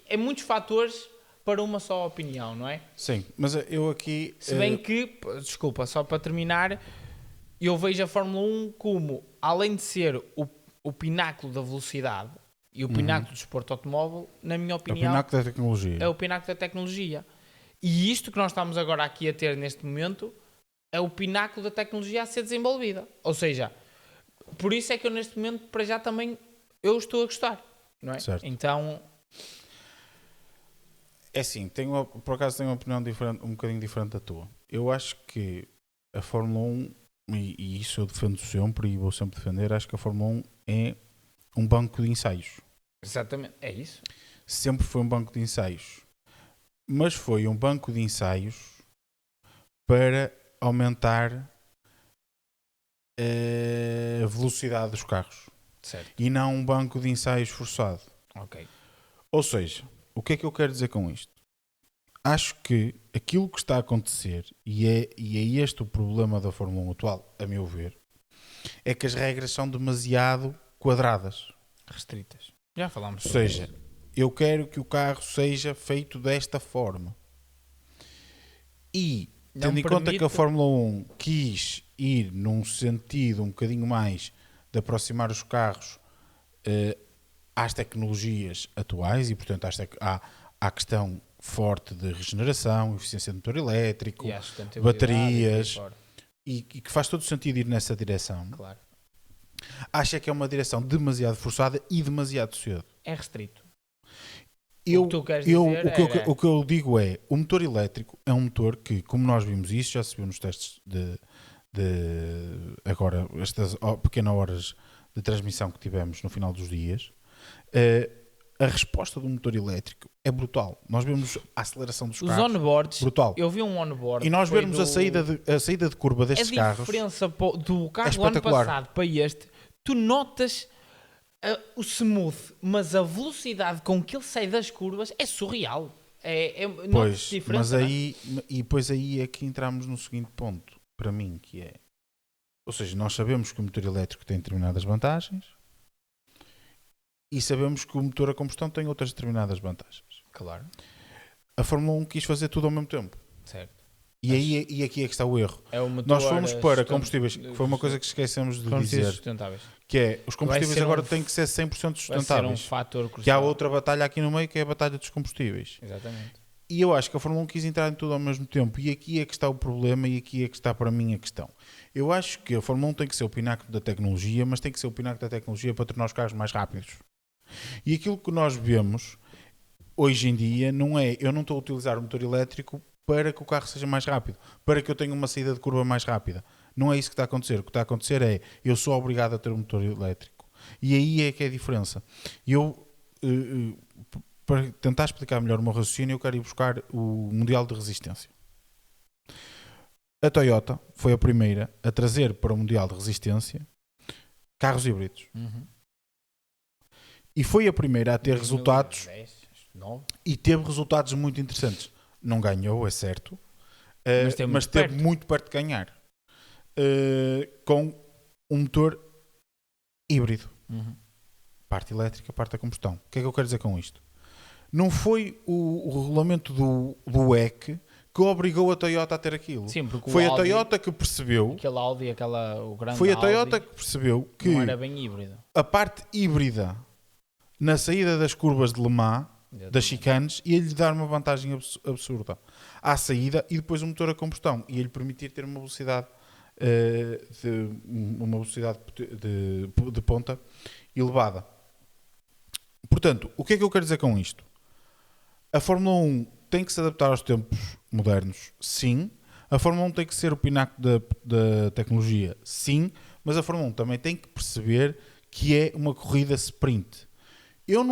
em muitos fatores para uma só opinião, não é? Sim, mas eu aqui... Se bem que, desculpa, só para terminar, eu vejo a Fórmula 1 como, além de ser o pináculo da velocidade e o pináculo do desporto automóvel, na minha opinião, é o pináculo da tecnologia. É o pináculo da tecnologia. E isto que nós estamos agora aqui a ter neste momento é o pináculo da tecnologia a ser desenvolvida. Ou seja, por isso é que eu neste momento, para já também, eu estou a gostar. Não é? Certo. Então... É assim, por acaso tenho uma opinião diferente, um bocadinho diferente da tua. Eu acho que a Fórmula 1, e isso eu defendo sempre e vou sempre defender, acho que a Fórmula 1 é um banco de ensaios. Exatamente, é isso. Sempre foi um banco de ensaios. Mas foi um banco de ensaios para aumentar a velocidade dos carros. Certo. E não um banco de ensaios forçado. Ok. Ou seja, o que é que eu quero dizer com isto? Acho que aquilo que está a acontecer, e é este o problema da Fórmula 1 atual, a meu ver, é que as regras são demasiado quadradas. Restritas. Já falámos Ou sobre seja, isso. eu quero que o carro seja feito desta forma. E, tendo em conta que a Fórmula 1 quis ir num sentido um bocadinho mais de aproximar os carros às tecnologias atuais, e portanto há a questão forte de regeneração, eficiência do motor elétrico, baterias, e que faz todo sentido ir nessa direção. Claro. Acha que é uma direção demasiado forçada e demasiado cedo. É restrito. O que eu digo é, o motor elétrico é um motor que, como nós vimos isso, já se viu nos testes de agora, estas pequenas horas de transmissão que tivemos no final dos dias, a resposta do motor elétrico é brutal. Nós vemos a aceleração dos Os carros, onboards, brutal. eu vi um onboard. E nós que foi vermos a saída de curva destes a carros, diferença do carro do ano espetacular. passado para este, tu notas o smooth, mas a velocidade com que ele sai das curvas é surreal. Notas pois, diferença, mas aí, e depois aí é que entramos no seguinte ponto, para mim, que é, ou seja, nós sabemos que o motor elétrico tem determinadas vantagens e sabemos que o motor a combustão tem outras determinadas vantagens. Claro. A Fórmula 1 quis fazer tudo ao mesmo tempo. Certo. E aqui é que está o erro. É o motor Nós fomos para combustíveis, que foi uma coisa que esquecemos de dizer, sustentáveis. que é, os combustíveis Vai ser agora um- têm que ser 100% Vai ser um sustentáveis. fator Que há crucial. outra batalha aqui no meio, que é a batalha dos combustíveis. Exatamente. E eu acho que a Fórmula 1 quis entrar em tudo ao mesmo tempo. E aqui é que está o problema e aqui é que está para mim a questão. Eu acho que a Fórmula 1 tem que ser o pináculo da tecnologia, mas tem que ser o pináculo da tecnologia para tornar os carros mais rápidos. E aquilo que nós vemos hoje em dia não é, eu não estou a utilizar o motor elétrico para que o carro seja mais rápido, para que eu tenha uma saída de curva mais rápida. Não é isso que está a acontecer. O que está a acontecer é, eu sou obrigado a ter um motor elétrico. E aí é que é a diferença. Eu, para tentar explicar melhor o meu raciocínio, eu quero ir buscar o Mundial de Resistência. A Toyota foi a primeira a trazer para o Mundial de Resistência carros híbridos. Uhum. E foi a primeira a ter resultados 2010, 9. e teve resultados muito interessantes. Não ganhou, é certo, Mas esteve muito muito perto de ganhar. Com um motor híbrido. Uhum. Parte elétrica, parte a combustão. O que é que eu quero dizer com isto? Não foi o regulamento do WEC que obrigou a Toyota a ter aquilo. Sim, porque Foi o a Audi, Toyota que percebeu. aquele Audi, o grande Foi a Audi, Toyota que percebeu que não era bem híbrido. a parte híbrida na saída das curvas de Le Mans, das chicanes, ia-lhe dar uma vantagem absurda à saída e depois o motor a combustão. Ia-lhe permitir ter uma velocidade de ponta elevada. Portanto, o que é que eu quero dizer com isto? A Fórmula 1 tem que se adaptar aos tempos modernos, sim. A Fórmula 1 tem que ser o pináculo da tecnologia, sim. Mas a Fórmula 1 também tem que perceber que é uma corrida sprint. Eu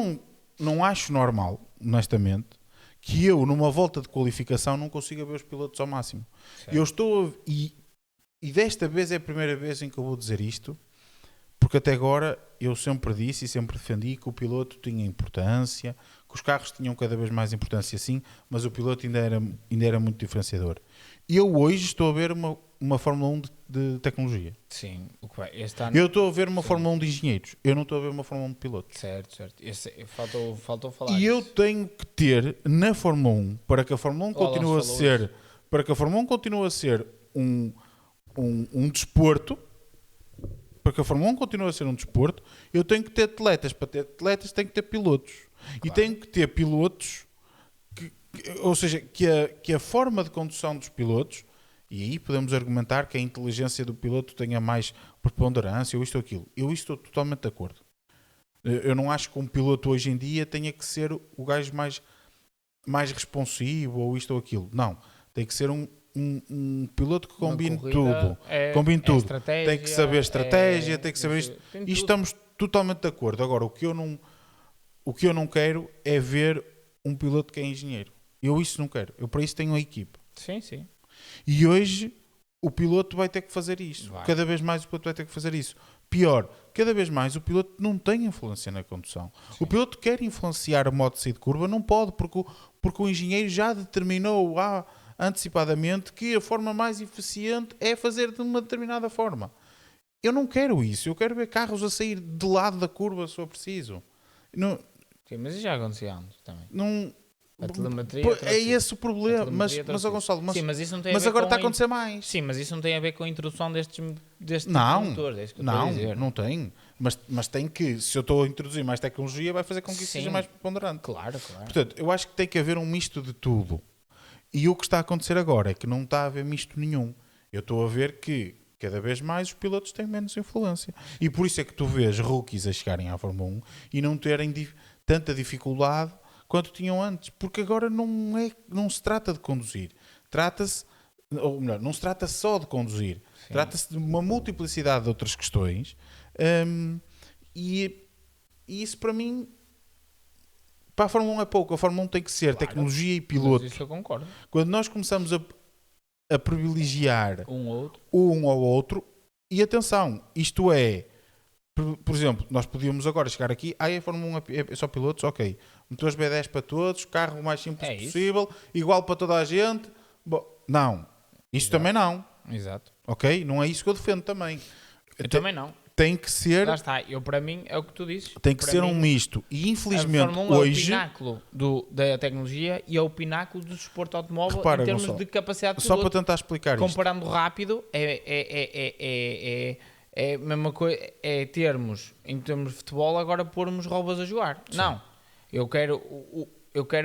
não acho normal, honestamente, que eu, numa volta de qualificação, não consiga ver os pilotos ao máximo. Certo. Eu estou... E desta vez é a primeira vez em que eu vou dizer isto, porque até agora eu sempre disse e sempre defendi que o piloto tinha importância, que os carros tinham cada vez mais importância, sim, mas o piloto ainda era muito diferenciador. E eu hoje estou a ver uma Fórmula 1 de tecnologia. Sim, o que vai. Este ano... Eu estou a ver uma Fórmula 1 de engenheiros. Eu não estou a ver uma Fórmula 1 de pilotos. Certo. Faltou falar E eu disso. tenho que ter na Fórmula 1, para que a Fórmula 1 continue a ser, para que a Fórmula 1 continue a ser um desporto, para que a Fórmula 1 continue a ser um desporto, eu tenho que ter atletas. Para ter atletas tenho que ter pilotos. Claro. E tenho que ter pilotos, ou seja, que a forma de condução dos pilotos, e aí podemos argumentar que a inteligência do piloto tenha mais preponderância, ou isto ou aquilo. Eu estou totalmente de acordo. Eu não acho que um piloto hoje em dia tenha que ser o gajo mais responsivo, ou isto ou aquilo. Não. Tem que ser um piloto que combine tudo. Combine tudo. Tem que saber estratégia, tem que saber isto. E estamos totalmente de acordo. Agora, o que eu não quero é ver um piloto que é engenheiro. Eu isso não quero. Eu para isso tenho a equipa. Sim. E hoje o piloto vai ter que fazer isso. Cada vez mais o piloto vai ter que fazer isso. Pior, cada vez mais o piloto não tem influência na condução. Sim. O piloto quer influenciar a modo de saída de curva, não pode, porque o engenheiro já determinou antecipadamente que a forma mais eficiente é fazer de uma determinada forma. Eu não quero isso. Eu quero ver carros a sair de lado da curva se for preciso. Não, sim, mas isso já acontecia antes também. Não, a telemetria é esse o problema. Mas Gonçalo, sim, mas isso não tem mas agora está a acontecer mais. Sim, mas isso não tem a ver com a introdução deste não, tipo de motores. É isso que eu não, estou a dizer. Não tem. Mas tem que, se eu estou a introduzir mais tecnologia, vai fazer com que isso seja mais preponderante. Claro. Portanto, eu acho que tem que haver um misto de tudo. E o que está a acontecer agora é que não está a haver misto nenhum. Eu estou a ver que cada vez mais os pilotos têm menos influência. E por isso é que tu vês rookies a chegarem à Fórmula 1 e não terem tanta dificuldade quanto tinham antes. Porque agora não se trata de conduzir. Trata-se, ou melhor, não se trata só de conduzir. Sim. Trata-se de uma multiplicidade de outras questões. E isso para mim Para a Fórmula 1 é pouco. A Fórmula 1 tem que ser tecnologia e piloto. Mas isso eu concordo. Quando nós começamos a privilegiar Um ou outro. um ao outro, e atenção, isto é, por exemplo, nós podíamos agora chegar aqui, a Fórmula 1 é só pilotos, ok, motores B10 para todos, carro o mais simples possível, igual para toda a gente. Bom, não, isso também não, Exato. ok? Não é isso que eu defendo também. Eu também não. Tem que ser, Lá está, para mim é o que tu dizes. tem que Para ser mim, um misto, e a infelizmente Fórmula 1 hoje, é o pináculo da tecnologia e é o pináculo do desporto automóvel repara, em termos Gonçalo, de capacidade de só para piloto. tentar explicar isto, Comparando rápido, é a mesma coisa, é termos, em termos de futebol, agora pormos robôs a jogar. Sim. Não, eu quero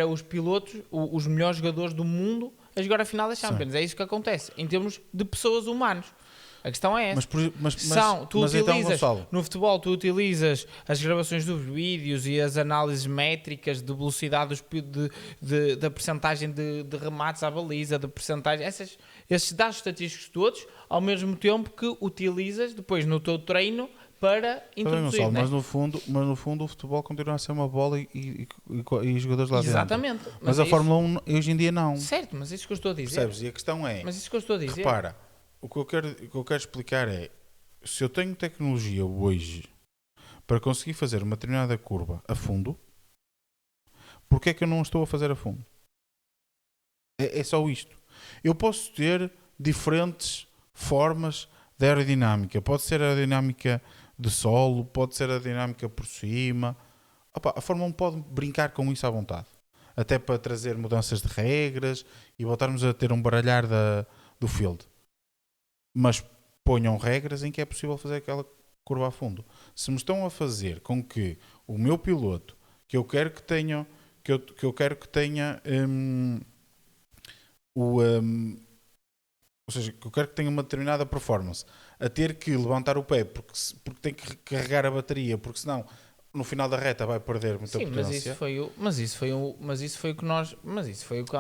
os pilotos, os melhores jogadores do mundo a jogar a final da Champions. Sim. É isso que acontece, em termos de pessoas humanas. A questão é essa. No futebol, tu utilizas as gravações dos vídeos e as análises métricas de velocidade da percentagem de remates à baliza, de percentagem, esses dados estatísticos todos, ao mesmo tempo que utilizas depois no teu treino para introduzir. Gonçalo, mas no fundo o futebol continua a ser uma bola e jogadores lá dentro. Exatamente. Mas a Fórmula 1 hoje em dia não. Certo, mas isso que eu estou a dizer. Percebes? E a questão é... Mas isso que eu estou a dizer. Repara, o que eu quero explicar é, se eu tenho tecnologia hoje para conseguir fazer uma determinada curva a fundo, porque é que eu não estou a fazer a fundo? É só isto. Eu posso ter diferentes formas de aerodinâmica. Pode ser a aerodinâmica de solo, pode ser a aerodinâmica por cima. Opa, a Fórmula 1 pode brincar com isso à vontade. Até para trazer mudanças de regras e voltarmos a ter um baralhar do field. Mas ponham regras em que é possível fazer aquela curva a fundo. Se me estão a fazer com que o meu piloto, que eu quero que tenha, ou seja, que eu quero que tenha uma determinada performance, a ter que levantar o pé porque tem que carregar a bateria, porque senão no final da reta vai perder muita potência. Mas isso foi o que nós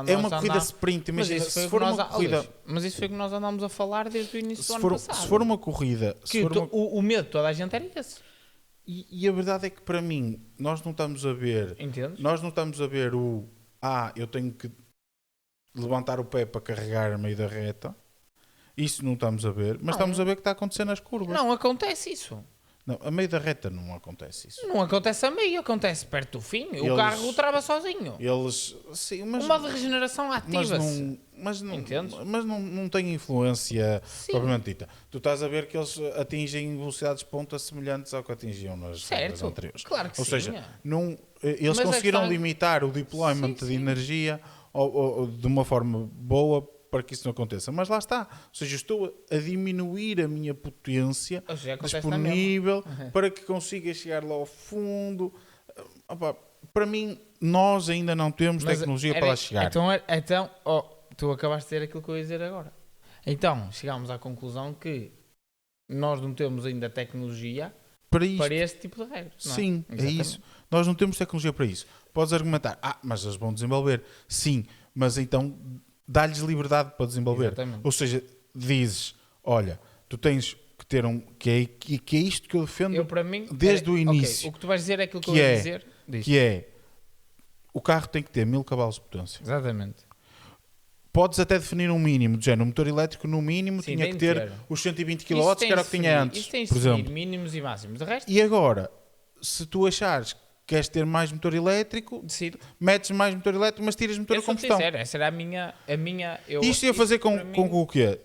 é uma corrida sprint, imagina, se for uma corrida, mas isso foi o que nós andámos a falar desde o início do ano passado. Se for uma corrida, o medo de toda a gente era esse. E a verdade é que para mim nós não estamos a ver, entendes? Nós não estamos a ver eu tenho que levantar o pé para carregar a meio da reta. Isso não estamos a ver, mas estamos a ver que está acontecendo nas curvas. Não acontece isso. Não, a meio da reta não acontece isso. Não acontece a meio, acontece perto do fim. O carro trava sozinho. Sim, mas... Uma de regeneração ativa-se. Mas não tem influência propriamente dita. Tu estás a ver que eles atingem velocidades ponta semelhantes ao que atingiam nas corridas anteriores. Claro que Ou sim. seja, eles conseguiram limitar o deployment de energia de uma forma boa para que isso não aconteça. Mas lá está. Ou seja, estou a diminuir a minha potência disponível para que consiga chegar lá ao fundo. Opa, para mim, nós ainda não temos tecnologia para lá chegar. Então tu acabaste de dizer aquilo que eu ia dizer agora. Então, chegámos à conclusão que nós não temos ainda tecnologia para este tipo de regras. Sim, é isso. Nós não temos tecnologia para isso. Podes argumentar, mas eles vão desenvolver. Sim, mas então dá-lhes liberdade para desenvolver. Exatamente. Ou seja, dizes, olha, tu tens que ter que é isto que eu defendo desde o início. O que tu vais dizer é aquilo que eu ia dizer. Que é, o carro tem que ter 1000 cavalos de potência. Exatamente. Podes até definir um mínimo, de género, o motor elétrico no mínimo tinha que ter os 120 kW, que era o que tinha antes, por exemplo. Mínimos e máximos. De resto... E agora, se tu achares que queres ter mais motor elétrico, metes mais motor elétrico, mas tiras motor a combustão. Essa era a minha Isto ia fazer com o quê?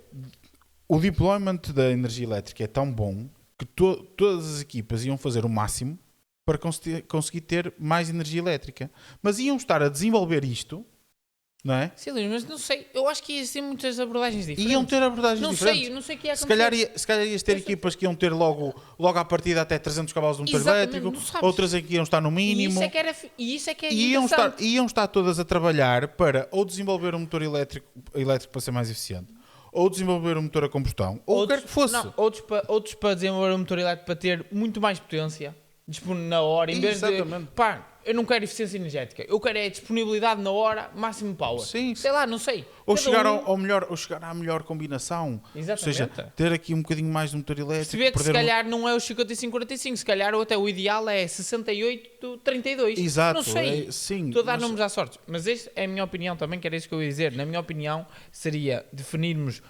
O deployment da energia elétrica é tão bom que todas as equipas iam fazer o máximo para conseguir ter mais energia elétrica. Mas iam estar a desenvolver isto, não é? Sim, mas não sei. Eu acho que ia ser muitas abordagens diferentes. Iam ter abordagens diferentes. Não sei o que ia acontecer. Se calhar ias ter equipas que iam ter logo à partida até 300 cavalos de motor elétrico, outras em que iam estar no mínimo. E isso é que é iam estar todas a trabalhar para ou desenvolver um motor elétrico para ser mais eficiente, ou desenvolver um motor a combustão, ou o que quer que fosse. Não, outros para desenvolver um motor elétrico para ter muito mais potência, disponível na hora, em vez de... eu não quero eficiência energética, eu quero disponibilidade na hora, máximo power. Sim. Sei lá, não sei. Ou chegar, ao melhor, ou chegar à melhor combinação. Exatamente. Ou seja, ter aqui um bocadinho mais de motor elétrico. Se vê que se calhar não é os 55-45, se calhar até o ideal é 68-32. Exato. Não sei. Sim. Estou a dar números à sorte. Mas esta é a minha opinião também, que era isso que eu ia dizer. Na minha opinião, seria definirmos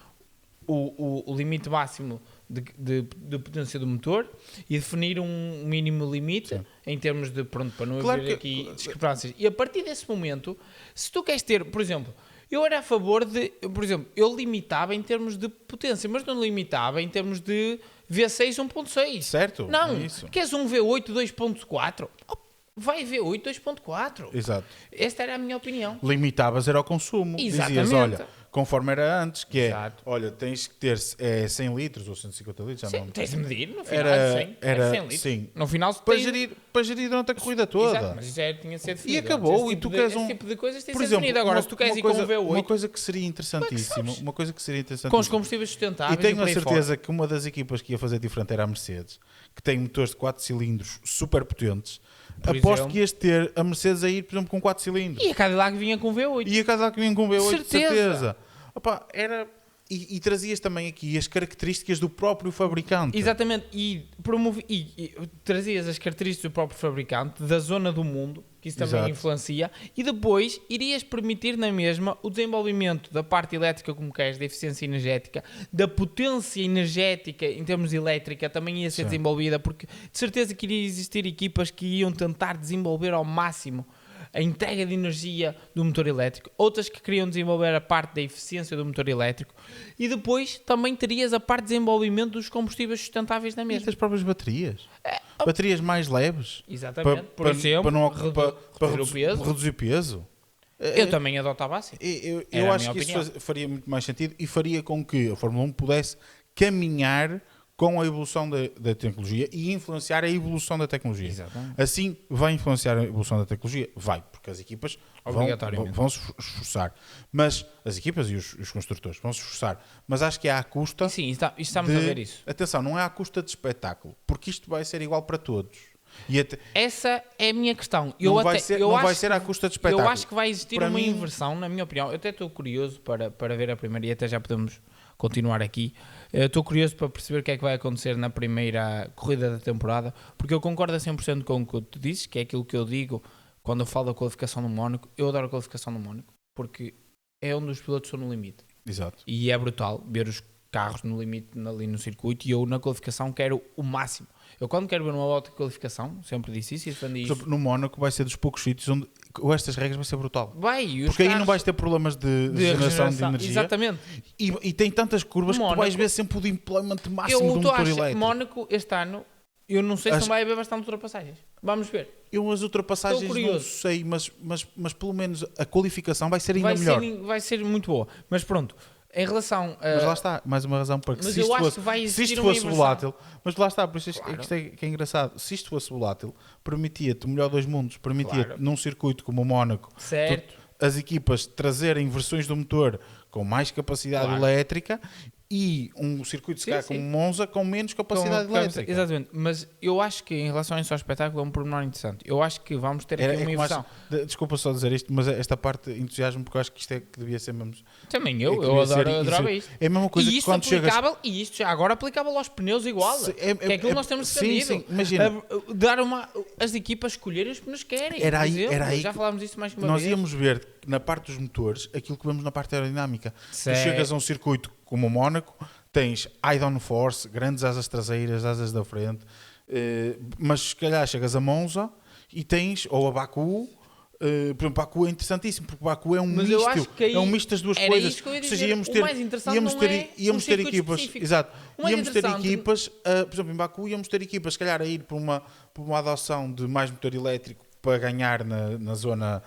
o limite máximo de potência do motor e definir um mínimo limite em termos de, pronto, para não haver aqui discrepâncias. E a partir desse momento, se tu queres ter, por exemplo, eu era a favor de, por exemplo, eu limitava em termos de potência, mas não limitava em termos de V6 1.6. Certo. Não, É isso. queres um V8 2.4? Vai V8 2.4. Exato. Esta era a minha opinião. Limitavas era ao consumo. Exatamente. Dizias, olha, conforme era antes, que Exato. olha, tens que ter 100 litros ou 150 litros, já Sim, não. tens de medir no final, Era- 100, era- 100 litros. sim. No final, Para tens- gerir durante a corrida toda. Exato, mas isso já tinha de ser definido. E acabou, Esse e tipo tu de- queres esse tipo de coisas tem de Por ser exemplo, definido. Agora, se tu queres ir com um V8, uma coisa que seria interessantíssima, sabes? uma coisa que seria com interessantíssima. os combustíveis E sustentáveis tenho por a aí certeza que uma das equipas que ia fazer diferente era a Mercedes, que tem motores de 4 cilindros super potentes. Por Aposto exemplo. que ias ter a Mercedes a ir, por exemplo, com 4 cilindros. fora. E a Cadillac vinha com V8. E a Cadillac vinha com V8, de Certeza. certeza. Opa, era... E trazias também aqui as características do próprio fabricante. Exatamente, e trazias as características do próprio fabricante, da zona do mundo, que isso também Exato. influencia, e depois irias permitir na mesma o desenvolvimento da parte elétrica, como queres, da eficiência energética, da potência energética em termos elétrica, também ia ser Sim. desenvolvida, porque de certeza que iria existir equipas que iam tentar desenvolver ao máximo a entrega de energia do motor elétrico, outras que queriam desenvolver a parte da eficiência do motor elétrico, e depois também terias a parte de desenvolvimento dos combustíveis sustentáveis na E mesma. das próprias baterias. Baterias mais leves. Exatamente. Por exemplo, reduzir o peso. Reduzir peso. Eu também adotava assim. Eu Era a acho minha que opinião. isso faria muito mais sentido e faria com que a Fórmula 1 pudesse caminhar com a evolução da tecnologia e influenciar a evolução da tecnologia. Exatamente. Assim, vai influenciar a evolução da tecnologia? Vai, porque as equipas Obrigatoriamente. vão se esforçar. Mas as equipas e os construtores vão se esforçar. Mas acho que é à custa. E sim, estamos a ver isso. Atenção, não é à custa de espetáculo, porque isto vai ser igual para todos. E Essa é a minha questão. não vai ser à custa de espetáculo. Eu acho que vai existir Para uma mim- inversão, na minha opinião. Eu até estou curioso para ver a primeira, e até já podemos continuar aqui. Eu estou curioso para perceber o que é que vai acontecer na primeira corrida da temporada, porque eu concordo a 100% com o que tu dizes, que é aquilo que eu digo quando eu falo da qualificação no Mónaco. Eu adoro a qualificação no Mónaco, porque é onde os pilotos estão no limite. Exato. E é brutal ver os carros no limite ali no circuito, e eu na qualificação quero o máximo. Eu quando quero ver uma volta de qualificação, sempre disse isso e defendi Por isso. exemplo, no Mónaco vai ser dos poucos sítios onde com estas regras vai ser brutal. Vai, e os Porque aí não carros vais ter problemas de geração de energia. Exatamente. E tem tantas curvas que tu Mónaco- vais ver sempre o deployment máximo Eu do estou a motor achar, elétrico. Mónaco, este ano, eu não sei se Acho- não vai haver bastante ultrapassagens. Vamos ver. Eu as ultrapassagens Estou não curioso. sei, mas pelo menos a qualificação vai ser ainda melhor. Vai ser muito boa. Mas pronto, em relação a... Mas lá está, mais uma razão para que Mas se eu isto acho fosse, que vai se existir isto uma fosse inversão. volátil, mas lá está, por isso Claro. isto é que é engraçado. Se isto fosse volátil, permitia-te o melhor dos mundos, permitia-te Claro. num circuito como o Mónaco, Certo. as equipas trazerem versões do motor com mais capacidade Claro. elétrica e um circuito se Sim, calhar sim. como Monza com menos capacidade elétrica. Exatamente. Mas eu acho que em relação a isso ao espetáculo é um pormenor interessante. Eu acho que vamos ter Era- aqui é uma como acho- inversão. desculpa só dizer isto, mas esta parte entusiasmo porque eu acho que isto é que devia ser mesmo. Também é eu, que eu devia ser adorava isso. isto. É a mesma coisa E que isto quando chegas. aplicável, e isto já agora aplicável aos pneus igual. Se- que é aquilo que nós temos sim, defendido. sim, imagina. Dar as equipas escolherem os pneus que querem. Era por aí- exemplo. era aí Já que falámos disso mais que uma Nós vez. íamos ver na parte dos motores aquilo que vemos na parte aerodinâmica. Certo. Tu chegas a um circuito como o Mónaco, tens eye-down force, grandes asas traseiras, asas da frente, mas se calhar chegas a Monza e tens, ou a Baku, por exemplo, Baku é interessantíssimo, porque Baku é um Mas eu acho misto, que aí é um misto das duas era coisas. isso que eu ia Ou seja, dizer. íamos O ter, mais interessante íamos não ter, é íamos um ter circuito equipas, específico. exato, O mais íamos ter interessante- equipas, por exemplo, em Baku íamos ter equipas, se calhar a ir por uma adoção de mais motor elétrico para ganhar na zona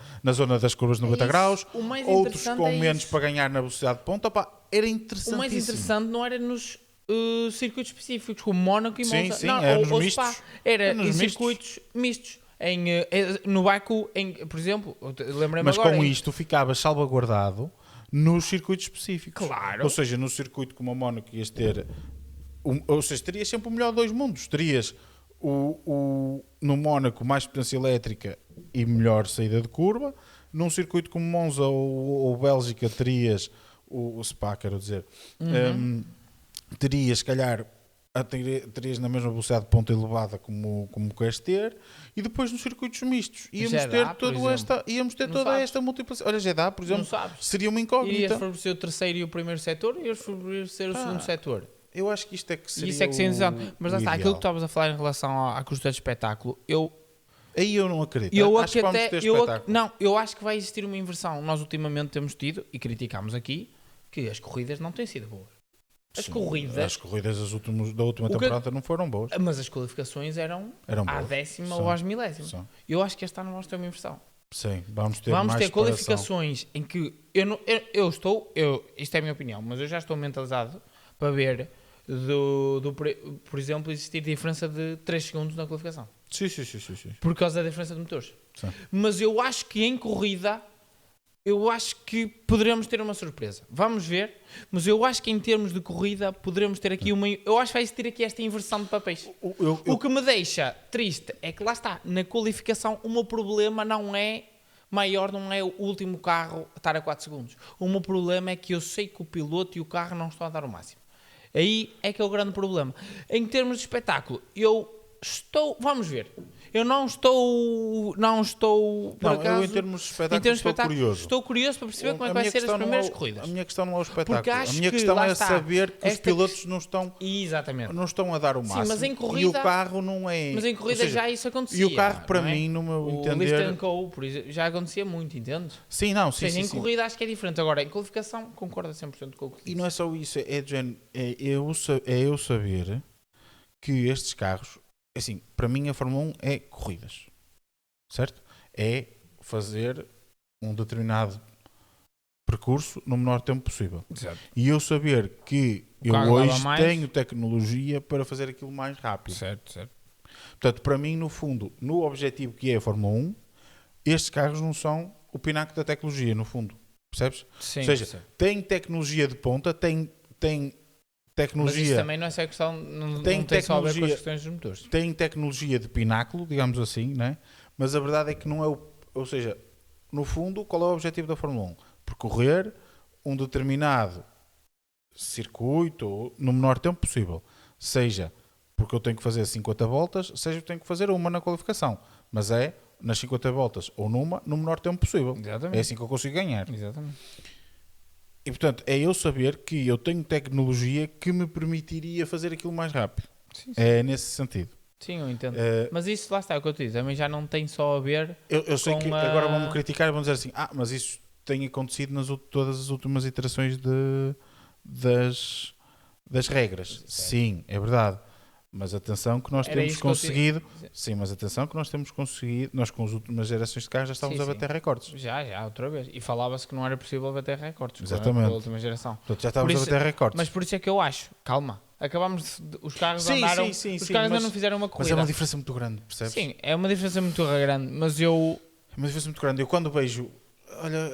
das curvas de 90 isso. graus, O mais outros interessante com é menos isso. para ganhar na velocidade de ponta. Opa, era O interessantíssimo. mais interessante não era nos circuitos específicos, como Mónaco e Sim, Monza. sim, não, era ou, nos ou mistos. Spa. Era Era nos em mistos. circuitos mistos. No Baku, por exemplo, lembrei-me Mas agora. com isto ficavas salvaguardado nos circuitos específicos. Claro. Ou seja, no circuito como o Mónaco ias ter... ou seja, terias sempre o melhor dos mundos. Terias no Mónaco mais potência elétrica e melhor saída de curva. Num circuito como Monza ou Bélgica terias o Spa, quero dizer, terias, se calhar, terias na mesma velocidade de ponta elevada como queres ter, e depois nos circuitos mistos íamos ter toda esta multiplicação. Olha, Jeddah, por exemplo, seria uma incógnita. Irias favorecer o terceiro e o primeiro setor, irias favorecer o segundo setor. Eu acho que isto é que seria isso é que mas lá está, aquilo que estavas a falar em relação à custa de espetáculo, aí eu não acredito. Eu acho que vai existir uma inversão. Nós ultimamente temos tido, e criticámos aqui, que as corridas não têm sido boas. As corridas da última temporada não foram boas. Mas as qualificações eram à décima ou às milésima. Eu acho que este ano vamos ter uma inversão. Sim, vamos ter qualificações em que isto é a minha opinião, mas eu já estou mentalizado para ver por exemplo, existir diferença de 3 segundos na qualificação. Sim. Por causa da diferença de motores. Sim. Mas eu acho que em corrida, eu acho que poderemos ter uma surpresa. Vamos ver, mas eu acho que em termos de corrida poderemos ter aqui eu acho que vai existir aqui esta inversão de papéis. O que me deixa triste é que lá está, na qualificação o meu problema não é o último carro estar a 4 segundos. O meu problema é que eu sei que o piloto e o carro não estão a dar o máximo. Aí é que é o grande problema. Em termos de espetáculo, vamos ver. Eu não estou por acaso, em termos de espetáculo, estou curioso para perceber como é que vai ser as primeiras corridas. A minha questão não é o espetáculo. A minha questão é saber que os pilotos não estão a dar o máximo. Sim, mas em corrida, e o carro não é... Mas em corrida já isso acontecia. E o carro, para mim, no meu entender... O Lift Co, por exemplo, já acontecia muito, entendes? Sim. Em corrida acho que é diferente. Agora, em qualificação, concordo 100% com o que disse. E não é só isso. É eu saber que estes carros... Assim, para mim a Fórmula 1 é corridas, certo? É fazer um determinado percurso no menor tempo possível. Exato. E eu saber que eu hoje tenho tecnologia para fazer aquilo mais rápido. Certo. Portanto, para mim, no fundo, no objetivo que é a Fórmula 1, estes carros não são o pináculo da tecnologia, no fundo. Percebes? Sim, ou seja, tem tecnologia de ponta, tem tecnologia... Mas isso também não é só questão, não tem só a ver com as questões dos motores. Tem tecnologia de pináculo, digamos assim, né? Mas a verdade é que não é ou seja, no fundo, qual é o objetivo da Fórmula 1? Percorrer um determinado circuito no menor tempo possível. Seja porque eu tenho que fazer 50 voltas, seja porque tenho que fazer uma na qualificação. Mas é nas 50 voltas ou no menor tempo possível. Exatamente. É assim que eu consigo ganhar. Exatamente. E portanto, é eu saber que eu tenho tecnologia que me permitiria fazer aquilo mais rápido. Sim. É nesse sentido. Sim, eu entendo. Mas isso lá está, é o que eu te disse. Também já não tem só a ver. Eu sei que agora vão-me criticar e vão dizer assim: mas isso tem acontecido todas as últimas iterações das regras. Sim, é verdade. Mas atenção que nós temos conseguido. Sim, mas atenção que nós temos conseguido. Nós com as últimas gerações de carros já estávamos a bater recordes. Já, outra vez. E falava-se que não era possível bater recordes. Exatamente. Com a última geração. Portanto, já estávamos a bater recordes. Mas por isso é que eu acho. Calma. Acabamos os carros andaram. Os carros ainda não fizeram uma corrida. Mas é uma diferença muito grande, percebes? Sim, é uma diferença muito grande. Mas eu. É uma diferença muito grande. Eu quando vejo. Olha,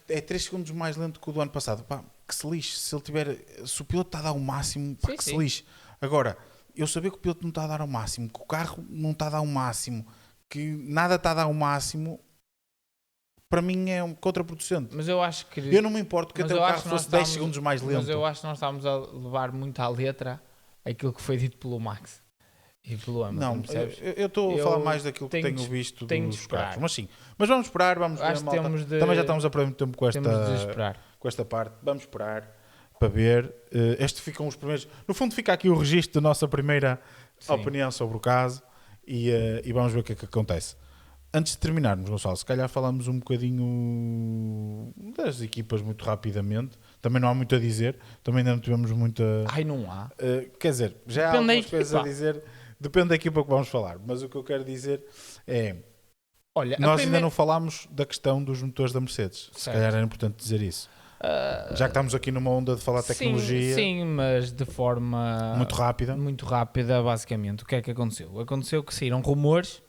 é 3 segundos mais lento que o do ano passado. Pá, que se lixe. Se o piloto está a dar o máximo, pá, que se lixe. Agora. Eu saber que o piloto não está a dar ao máximo, que o carro não está a dar ao máximo, que nada está a dar ao máximo, para mim é contraproducente. Mas eu acho que... Eu não me importo que até o carro fosse 10 segundos mais lento. Mas eu acho que nós estamos a levar muito à letra aquilo que foi dito pelo Max e pelo Hamilton, não, percebes? Eu estou a falar mais daquilo que tenho visto dos carros. Mas sim, mas vamos esperar, vamos ver, malta. Também já estamos a perder muito tempo com esta parte. Vamos esperar para ver. Este ficam os primeiros. No fundo, fica aqui o registro da nossa primeira opinião sobre o caso e vamos ver o que é que acontece. Antes de terminarmos, Gonçalo, se calhar falamos um bocadinho das equipas muito rapidamente. Também não há muito a dizer. Também ainda não tivemos muita. Não há. Quer dizer, já há algumas coisas a dizer. Depende da equipa que vamos falar. Mas o que eu quero dizer é. Olha, nós ainda não falámos da questão dos motores da Mercedes. Certo. Se calhar era importante dizer isso. Já que estamos aqui numa onda de falar de tecnologia. Sim, mas de forma muito rápida, basicamente. O que é que aconteceu? Aconteceu que saíram rumores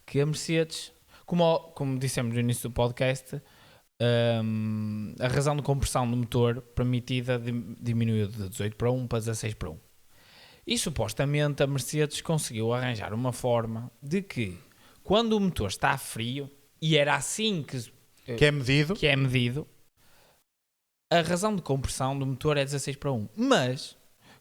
que a Mercedes, como dissemos no início do podcast, a razão de compressão do motor permitida diminuiu de 18 para 1 para 16 para 1. E supostamente a Mercedes conseguiu arranjar uma forma de que quando o motor está frio, e era assim Que é medido. a razão de compressão do motor é 16:1. Mas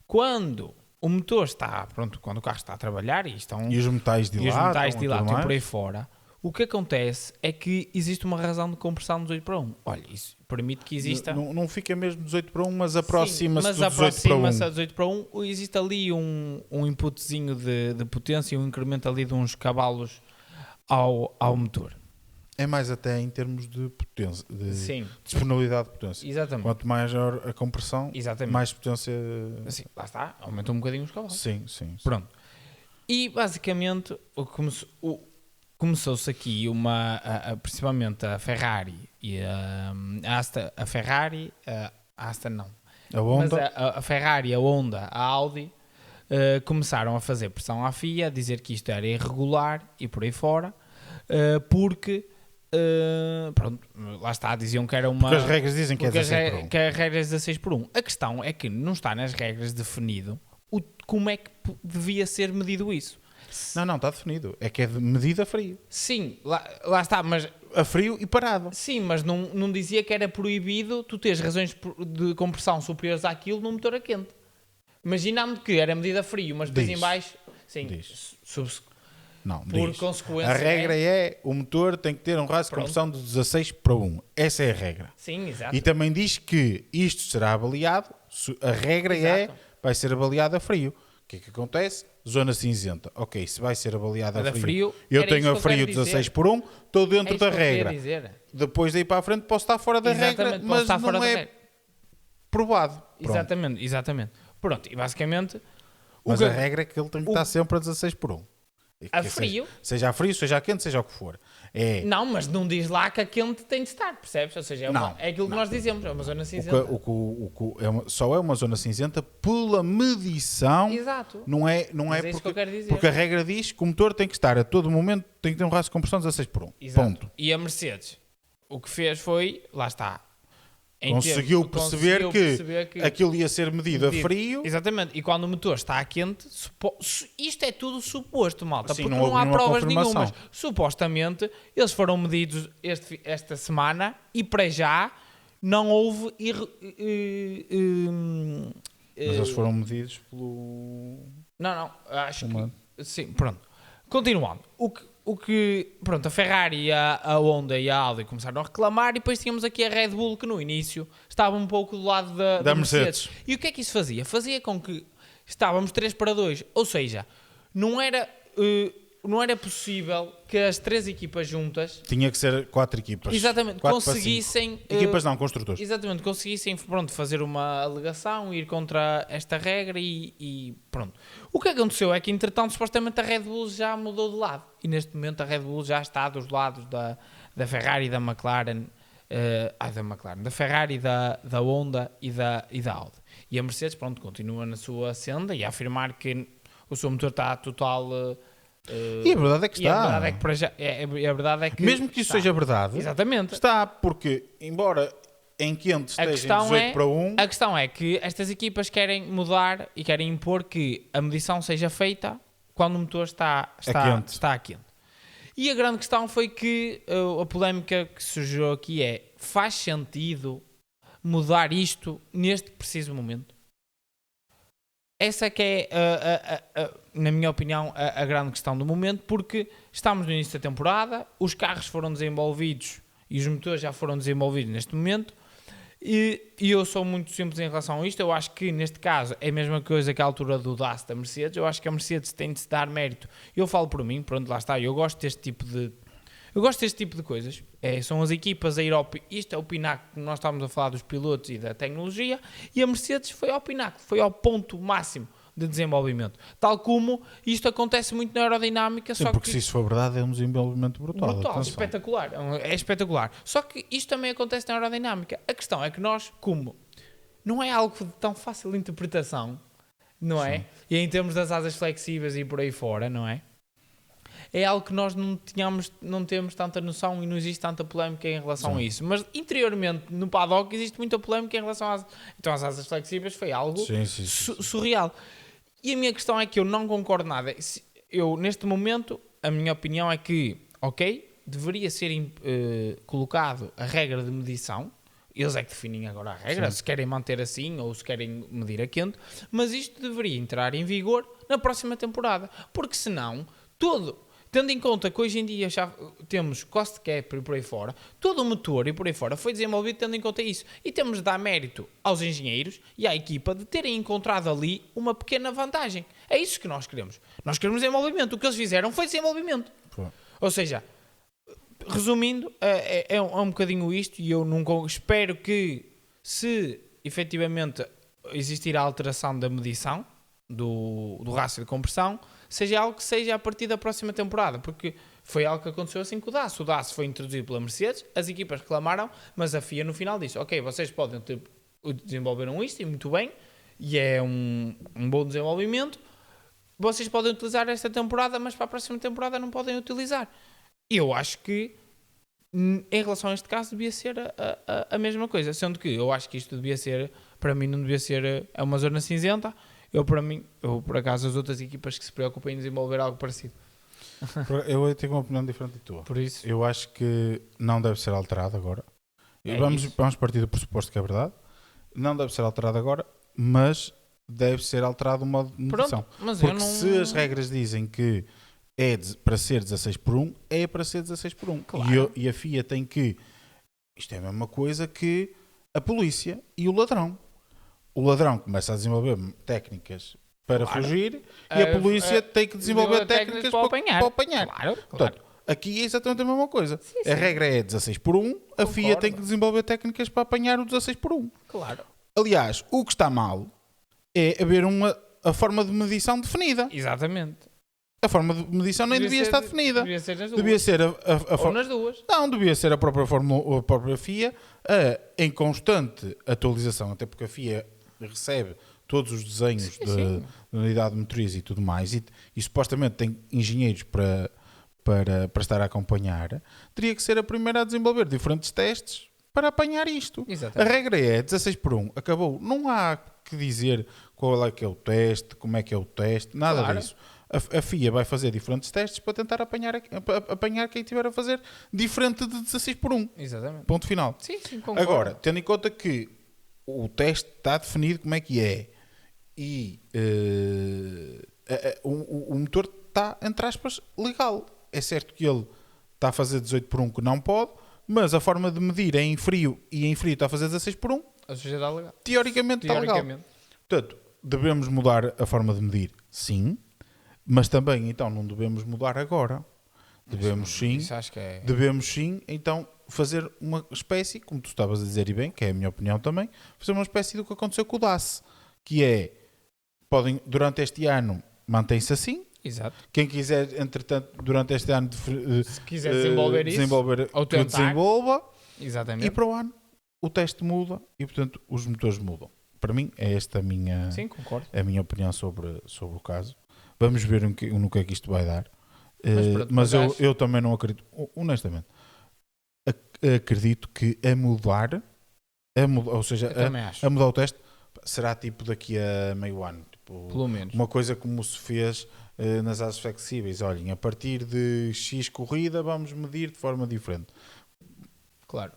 quando o motor está, pronto, quando o carro está a trabalhar e os metais dilatam e por aí fora, o que acontece é que existe uma razão de compressão de 18:1. Olha, isso permite que exista... Não fica mesmo 18:1, mas aproxima-se do 18:1. Aproxima-se a 18:1. Existe ali um inputzinho de potência, um incremento ali de uns cavalos ao motor. É mais até em termos de potência, de Sim, disponibilidade de potência. exatamente. Quanto maior a compressão, Exatamente. mais potência... Assim, lá está, aumenta um bocadinho os cavalos. Sim, sim. Pronto. E basicamente começou-se aqui principalmente a Ferrari e a Ferrari, a Aston não, A Honda... mas a Ferrari, a Honda, a Audi começaram a fazer pressão à FIA, a dizer que isto era irregular e por aí fora, porque pronto, lá está, diziam que era uma... Porque as regras dizem que é 16:1. Que as regras 16:1. A questão é que não está nas regras definido como é que devia ser medido isso. Não, está definido. É que é de medida a frio. Sim, lá está, mas... A frio e parado. Sim, mas não dizia que era proibido tu teres razões de compressão superiores àquilo num motor a quente. Imaginando que era medida a frio, mas depois Diz. em baixo... Sim, Diz. por diz. consequência... A regra é o motor tem que ter um raio de compressão de 16:1. Essa é a regra. Sim, exato. E também diz que isto será avaliado, a regra vai ser avaliado a frio. O que é que acontece? Zona cinzenta. Ok, se vai ser avaliado a frio, eu tenho a frio 16:1, estou dentro da regra. Depois daí para a frente posso estar fora da regra, mas não é provado. Exatamente. Pronto, e basicamente... Mas a regra é que ele tem que estar sempre a 16:1. A frio? Seja a frio, seja a quente, seja o que for. Não, mas não diz lá que a quente tem de estar, percebes? Ou seja, é aquilo que nós dizemos, é uma zona cinzenta. Só é uma zona cinzenta pela medição. Exato. Não é isso que eu quero dizer. Porque a regra diz que o motor tem que estar a todo momento, tem que ter um raio de compressão de 16:1. Exato. Ponto. E a Mercedes, o que fez foi, lá está, Conseguiu perceber que aquilo ia ser medido a frio. Exatamente. E quando o motor está a quente, isto é tudo suposto, malta, Sim, porque não não há provas confirmação. nenhumas. Supostamente, eles foram medidos esta semana e para já não houve... Mas eles foram medidos pelo... Não, acho que... Sim, pronto. Continuando. Pronto, a Ferrari, a Honda e a Audi começaram a reclamar e depois tínhamos aqui a Red Bull que no início estava um pouco do lado da Mercedes. E o que é que isso fazia? Fazia com que estávamos 3-2, ou seja, não era possível que as 3 equipas juntas... Tinha que ser 4 equipas. Exatamente, 4 conseguissem... Equipas não, construtores. Exatamente, conseguissem fazer uma alegação, ir contra esta regra e pronto. O que aconteceu é que, entretanto, supostamente a Red Bull já mudou de lado. E neste momento a Red Bull já está dos lados da Ferrari e da McLaren, da Ferrari, da Honda e da Audi. E a Mercedes, pronto, continua na sua senda e a afirmar que o seu motor está total... e a verdade é que está. A verdade é que, para já, a verdade é que mesmo que isso seja verdade, exatamente, está, porque embora em quente esteja em 18:1, a questão é que estas equipas querem mudar e querem impor que a medição seja feita quando o motor está a quente. E a grande questão foi que a polémica que surgiu aqui faz sentido mudar isto neste preciso momento? Essa que é, na minha opinião, a grande questão do momento, porque estamos no início da temporada, os carros foram desenvolvidos e os motores já foram desenvolvidos neste momento, e eu sou muito simples em relação a isto. Eu acho que, neste caso, é a mesma coisa que a altura do DAS da Mercedes. Eu acho que a Mercedes tem de se dar mérito. Eu falo por mim, pronto, lá está, eu gosto deste tipo de coisas. São as equipas a ir ao... Isto é o pináculo, nós estávamos a falar dos pilotos e da tecnologia, e a Mercedes foi ao pináculo, foi ao ponto máximo de desenvolvimento. Tal como isto acontece muito na aerodinâmica. Sim, porque se isso for verdade é um desenvolvimento brutal. Espetacular. É espetacular. Só que isto também acontece na aerodinâmica. A questão é que nós, como não é algo de tão fácil interpretação, não é? Sim. E em termos das asas flexíveis e por aí fora, não é? É algo que nós não temos tanta noção e não existe tanta polémica em relação a isso. Mas interiormente, no paddock, existe muita polémica em relação às asas flexíveis. Foi algo surreal. E a minha questão é que eu não concordo nada. Eu, neste momento, a minha opinião é que, ok, deveria ser colocado a regra de medição. Eles é que definem agora a regra, se querem manter assim ou se querem medir a quente, mas isto deveria entrar em vigor na próxima temporada, porque senão, tendo em conta que hoje em dia já temos cost cap e por aí fora, todo o motor e por aí fora foi desenvolvido tendo em conta isso, e temos de dar mérito aos engenheiros e à equipa de terem encontrado ali uma pequena vantagem. É isso que nós queremos. Nós queremos desenvolvimento. O que eles fizeram foi desenvolvimento. Ou seja, resumindo, é um bocadinho isto, e eu nunca espero que, se efetivamente existir a alteração da medição do rácio de compressão, seja algo que seja a partir da próxima temporada, porque foi algo que aconteceu assim com o DAS. O DAS foi introduzido pela Mercedes, as equipas reclamaram, mas a FIA no final disse, ok, vocês podem desenvolveram isto e muito bem, e é um bom desenvolvimento, vocês podem utilizar esta temporada, mas para a próxima temporada não podem utilizar. Eu acho que, em relação a este caso, devia ser a mesma coisa. Sendo que eu acho que isto devia ser, para mim, não devia ser uma zona cinzenta. Por acaso, as outras equipas que se preocupem em desenvolver algo parecido. Eu tenho uma opinião diferente da tua. Por isso, eu acho que não deve ser alterado agora. Vamos partir do pressuposto que é verdade. Não deve ser alterado agora, mas deve ser alterado o modo de medição. Porque se as regras dizem que é para ser 16/1, é para ser 16/1. Claro. E a FIA tem que... Isto é a mesma coisa que a polícia e o ladrão. O ladrão começa a desenvolver técnicas para fugir e a polícia tem que desenvolver técnicas para apanhar. Claro. Portanto, aqui é exatamente a mesma coisa. Sim. A regra é 16/1, a FIA tem que desenvolver técnicas para apanhar o 16/1. Claro. Aliás, o que está mal é haver a forma de medição definida. Exatamente. A forma de medição nem devia estar definida. Devia ser nas duas. Devia ser ou nas duas. Não, devia ser a própria FIA em constante atualização, até porque a FIA recebe todos os desenhos da unidade motriz e tudo mais, e supostamente tem engenheiros para estar a acompanhar. Teria que ser a primeira a desenvolver diferentes testes para apanhar isto. Exatamente. A regra é 16/1, acabou. Não há que dizer qual é que é o teste, como é que é o teste, nada disso. A FIA vai fazer diferentes testes para tentar apanhar quem estiver a fazer diferente de 16/1. Exatamente. Ponto final. Sim, concordo. Agora, tendo em conta que o teste está definido como é que é e o motor está, entre aspas, legal. É certo que ele está a fazer 18/1 que não pode, mas a forma de medir é em frio e em frio está a fazer 16/1. A sociedade legal. Teoricamente está legal. Portanto, devemos mudar a forma de medir? Sim. Mas também, então, não devemos mudar agora. Devemos sim, então, fazer uma espécie, como tu estavas a dizer e bem, que é a minha opinião também, fazer uma espécie do que aconteceu com o DAS, que é, durante este ano, mantém-se assim. Exato. Quem quiser, entretanto, durante este ano, se quiser desenvolver ou que desenvolva. Exatamente. E para o ano, o teste muda e, portanto, os motores mudam. Para mim, é esta a minha, opinião sobre o caso. Vamos ver no que é que isto vai dar. Mas eu também não acredito, honestamente, acredito que a mudar, ou seja, a mudar o teste, será tipo daqui a meio ano. Tipo, pelo menos. Uma coisa como se fez nas asas flexíveis. Olhem, a partir de X corrida vamos medir de forma diferente. Claro.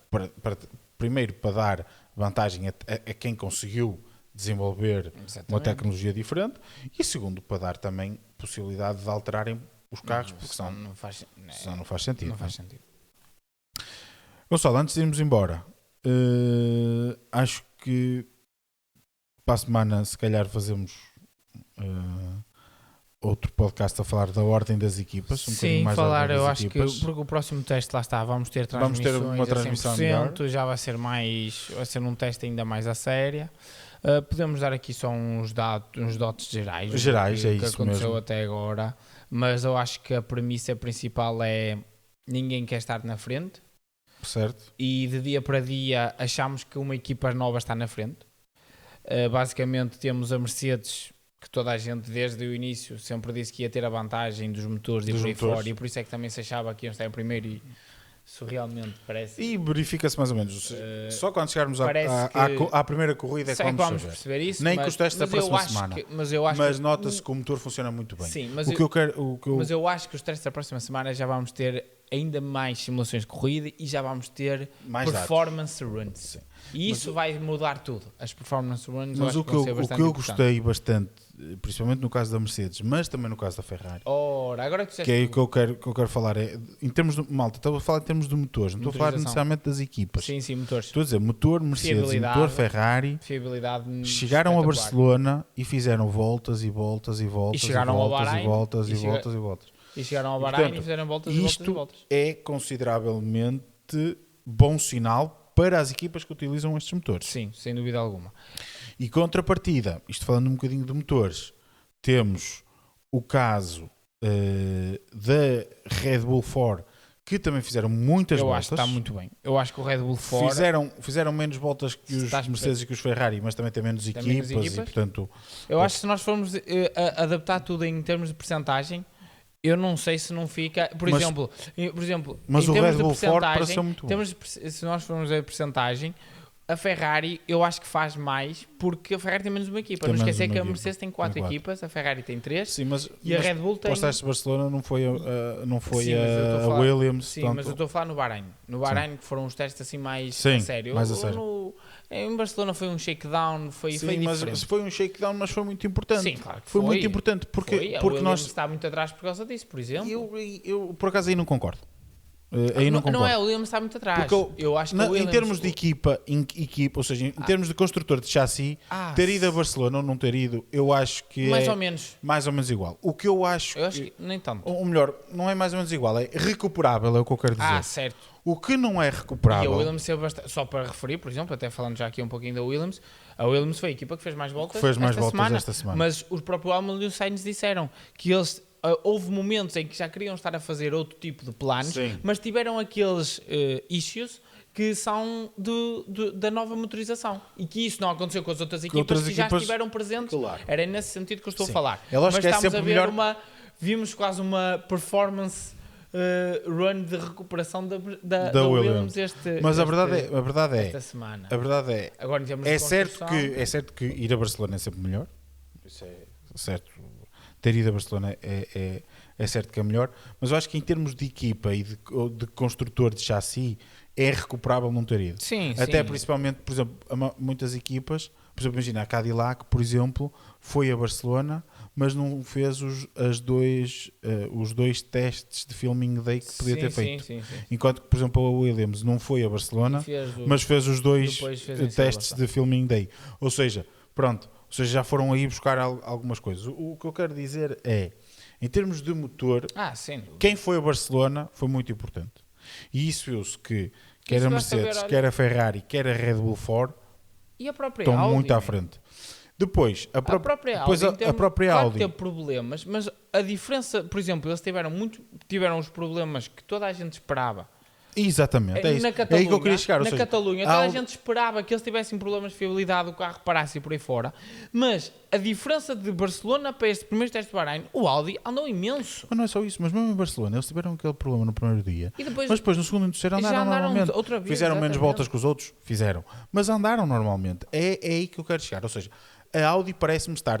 Primeiro, para dar vantagem a quem conseguiu desenvolver uma tecnologia diferente, e segundo, para dar também possibilidade de alterarem os carros, porque senão não faz sentido. Não faz sentido. Gonçalo, antes de irmos embora, acho que para a semana, se calhar, fazemos outro podcast a falar da ordem das equipas. Sim, eu acho que porque o próximo teste, lá está, vamos ter uma transmissão melhor. Já vai ser um teste ainda mais a séria. Podemos dar aqui só uns dotes gerais que aconteceu mesmo até agora, mas eu acho que a premissa principal é ninguém quer estar na frente, certo? E de dia para dia achamos que uma equipa nova está na frente. Basicamente temos a Mercedes, que toda a gente desde o início sempre disse que ia ter a vantagem dos motores e por aí fora, e por isso é que também se achava que iam estar em primeiro e Isso realmente parece... E verifica-se mais ou menos. Ou seja, só quando chegarmos à primeira corrida é que vamos perceber isso. Nem que os testes da próxima semana. Mas nota-se que o motor funciona muito bem. Sim, mas eu acho que os testes da próxima semana já vamos ter ainda mais simulações de corrida e já vamos ter mais performance runs. Sim. E isso vai mudar tudo. As performance runs mas o que eu gostei bastante, principalmente no caso da Mercedes, mas também no caso da Ferrari, agora que é o que eu quero falar, é em termos de malta, estou a falar em termos de motores, não estou a falar necessariamente das equipas. Sim, motores. Estou a dizer, motor Mercedes e motor Ferrari chegaram a Barcelona e fizeram voltas e voltas e voltas e chegaram e voltas, ao Bahrein, e voltas e voltas e voltas. E chegaram ao Bahrein e fizeram voltas e voltas e voltas. Isto é consideravelmente bom sinal para as equipas que utilizam estes motores. Sim, sem dúvida alguma. E contrapartida, isto falando um bocadinho de motores, temos o caso da Red Bull 4, que também fizeram muitas voltas. Eu acho que está muito bem. Eu acho que o Red Bull 4... Fizeram menos voltas que os Mercedes e que os Ferrari, mas também tem menos equipas. E, portanto, eu acho que se nós formos adaptar tudo em termos de percentagem, eu não sei se não fica... Por exemplo, mas em o termos Red Bull de Ford pareceu muito bom. Se nós formos ver a percentagem, a Ferrari eu acho que faz mais porque a Ferrari tem menos uma equipa. Não esquecer que a Mercedes tem 4 equipas, a Ferrari tem 3 e a Red Bull tem... Para os testes de Barcelona não foi sim, a Williams. Sim, tanto... mas eu estou a falar no Bahrein. No Bahrein que foram os testes assim mais a sério. Mais a sério. Em Barcelona foi um shakedown, foi diferente. Mas foi um shakedown, mas foi muito importante. Sim, claro que foi muito importante porque nós está muito atrás por causa disso, por exemplo. Eu por acaso aí não concordo. Não é, o Williams está muito atrás. Eu acho que em termos de equipa, ou seja, em termos de construtor de chassi, ter ido a Barcelona ou não ter ido, eu acho que mais ou menos igual. O que eu acho que nem tanto. Ou melhor, não é mais ou menos igual, é recuperável, é o que eu quero dizer. Certo. O que não é recuperável... E a Williams só para referir, por exemplo, até falando já aqui um pouquinho da Williams, a Williams foi a equipa que fez mais voltas esta semana. Mas o próprio Hamilton e o Sainz disseram que eles... houve momentos em que já queriam estar a fazer outro tipo de planos, mas tiveram aqueles issues que são da nova motorização e que isso não aconteceu com as outras equipas que já estiveram presentes. Claro. Era nesse sentido que eu estou a falar. Mas estamos a ver vimos quase uma performance run de recuperação da Williams mas a verdade é esta semana. A verdade é, agora, em termos de é certo que ir a Barcelona é sempre melhor. Isso é certo. Ter ido a Barcelona é certo que é melhor, mas eu acho que em termos de equipa e de construtor de chassi é recuperável não ter ido. Até principalmente, por exemplo, muitas equipas, por exemplo, imagina a Cadillac, por exemplo, foi a Barcelona, mas não fez os dois testes de filming day que podia ter feito. Enquanto que, por exemplo, a Williams não foi a Barcelona, mas fez os dois testes de filming day. Ou seja, já foram aí buscar algumas coisas. O que eu quero dizer é, em termos de motor, quem foi a Barcelona foi muito importante. E isso viu-se que quer a Mercedes, quer a Ferrari, quer a Red Bull Ford estão Audi, muito à frente. Depois, a própria Audi teve problemas, mas a diferença, por exemplo, eles tiveram os problemas que toda a gente esperava. Exatamente, é isso. É aí que eu queria chegar. Na Catalunha, toda a gente esperava que eles tivessem problemas de fiabilidade, o carro parasse por aí fora. Mas a diferença de Barcelona para este primeiro teste de Bahrein, o Audi andou imenso. Mas não é só isso, mas mesmo em Barcelona, eles tiveram aquele problema no primeiro dia. Mas depois no segundo e no terceiro andaram normalmente. Outra vez, fizeram menos voltas que os outros? Fizeram. Mas andaram normalmente. É aí que eu quero chegar. Ou seja, a Audi parece-me estar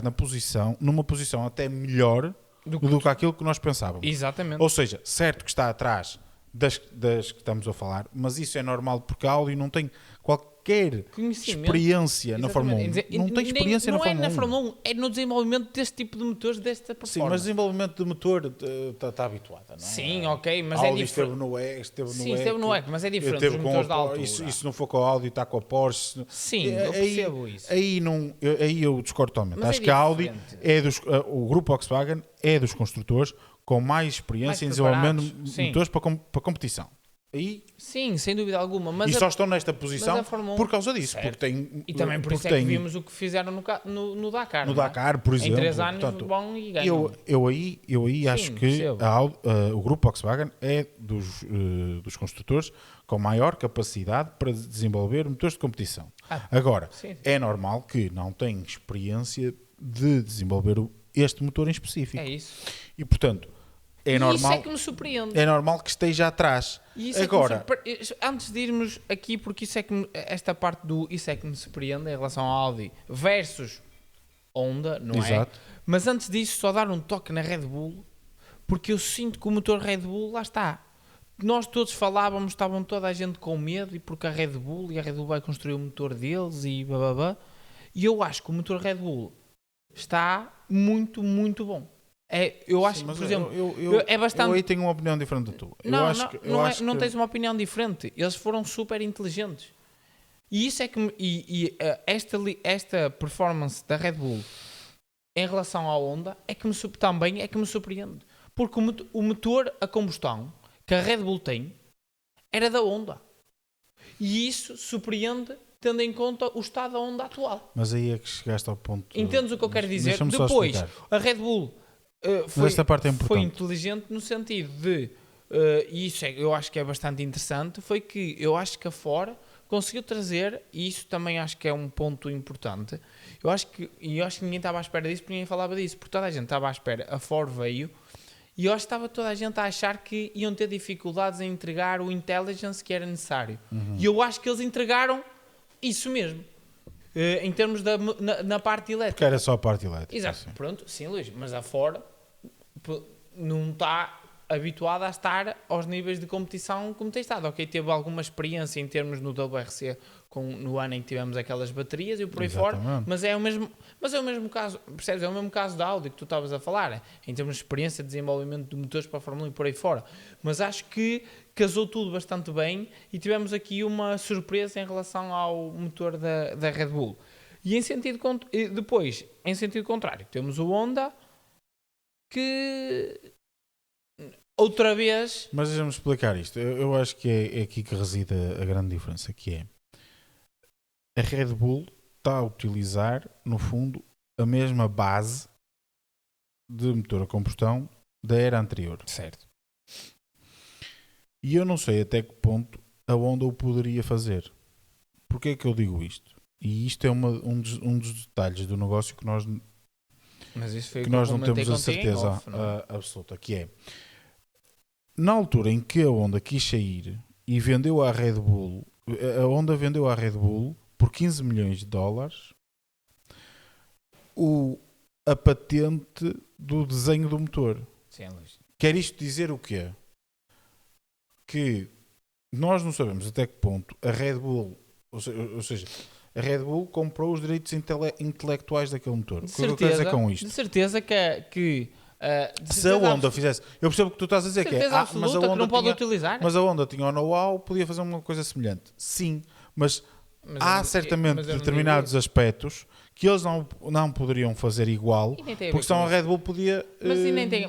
numa posição até melhor do que aquilo que nós pensávamos. Exatamente. Ou seja, certo que está atrás das que estamos a falar, mas isso é normal porque a Audi não tem qualquer experiência na Fórmula 1. Não tem experiência na Fórmula 1. Não é na Fórmula 1, é no desenvolvimento deste tipo de motores, desta performance. Sim, mas desenvolvimento de motor está habituada, não é? Sim, ok, mas Audi é diferente. Esteve no EC, mas é diferente dos motores da altura. E se não for com a Audi, está com a Porsche. Sim, eu percebo isso. Aí eu discordo totalmente. Mas acho que a Audi o grupo Volkswagen é dos construtores com mais experiência em desenvolvimento de motores para competição. Sim, sem dúvida alguma. Mas só estão nesta posição por causa disso. E também por isso é que vimos o que fizeram no Dakar. No Dakar, por exemplo. Em 3 anos vão e ganham. Eu aí acho que o grupo Volkswagen é dos construtores com maior capacidade para desenvolver motores de competição. Agora, é normal que não tenham experiência de desenvolver este motor em específico. É isso. E, portanto, É e normal, isso é que me surpreende. é normal que esteja atrás. E isso Agora, é que antes de irmos aqui, porque isso é que esta parte do isso é que me surpreende em relação ao Audi versus Honda, não é? exato. Mas antes disso, só dar um toque na Red Bull, porque eu sinto que o motor Red Bull, lá está. Nós todos falávamos, estavam toda a gente com medo, e porque a Red Bull vai construir o motor deles e bababá. E eu acho que o motor Red Bull está muito, muito bom. Eu acho, Mas por exemplo, é eu bastante. aí tenho uma opinião diferente da tua. Eu Não, acho não, que, não, não tens uma opinião diferente. Eles foram super inteligentes. E isso é que esta performance da Red Bull em relação à Honda também é que me surpreende. Porque o motor a combustão que a Red Bull tem era da Honda. E isso surpreende tendo em conta o estado da Honda atual. Mas aí é que chegaste ao ponto. Entendes o que eu quero dizer? Deixa-me só Depois, explicar. a Red Bull esta parte é importante. foi inteligente no sentido de, e isso eu acho que é bastante interessante, foi que eu acho que a Ford conseguiu trazer, e isso também acho que é um ponto importante, eu acho que ninguém estava à espera disso, porque ninguém falava disso, porque toda a gente estava à espera, a Ford veio, e eu acho que estava toda a gente a achar que iam ter dificuldades em entregar o intelligence que era necessário. E eu acho que eles entregaram isso mesmo. Em termos na parte elétrica. Porque era só a parte elétrica. Exato, Assim. pronto, sim, Luís, mas a Ford não está habituada a estar aos níveis de competição como tem estado. Ok, teve alguma experiência em termos no WRC no ano em que tivemos aquelas baterias e por aí fora, mas é o mesmo caso, percebes? É o mesmo caso da Audi que tu estavas a falar, em termos de experiência de desenvolvimento de motores para a Fórmula 1 e por aí fora. Mas acho que casou tudo bastante bem e tivemos aqui uma surpresa em relação ao motor da Red Bull. E depois, em sentido contrário, temos o Honda que outra vez. Mas deixa-me explicar isto. Eu acho que é aqui que reside a grande diferença, que é a Red Bull está a utilizar, no fundo, a mesma base de motor a combustão da era anterior. Certo. E eu não sei até que ponto a Honda o poderia fazer. Porquê é que eu digo isto? E isto é um dos detalhes do negócio que nós não temos a certeza absoluta, que é na altura em que a Honda quis sair e vendeu à Red Bull, a Honda vendeu à Red Bull por 15 milhões de dólares a patente do desenho do motor. Sim, Luís. Quer isto dizer o quê? Que nós não sabemos até que ponto a Red Bull, ou seja, a Red Bull comprou os direitos intelectuais daquele motor. O que eu quero dizer com isto? De certeza que se a Honda fizesse, eu percebo o que tu estás a dizer, que é, mas a Honda que não pode utilizar. Mas a Honda tinha o know-how, podia fazer uma coisa semelhante. Sim, mas há certamente determinados aspectos que eles não poderiam fazer igual, porque senão a Red Bull podia.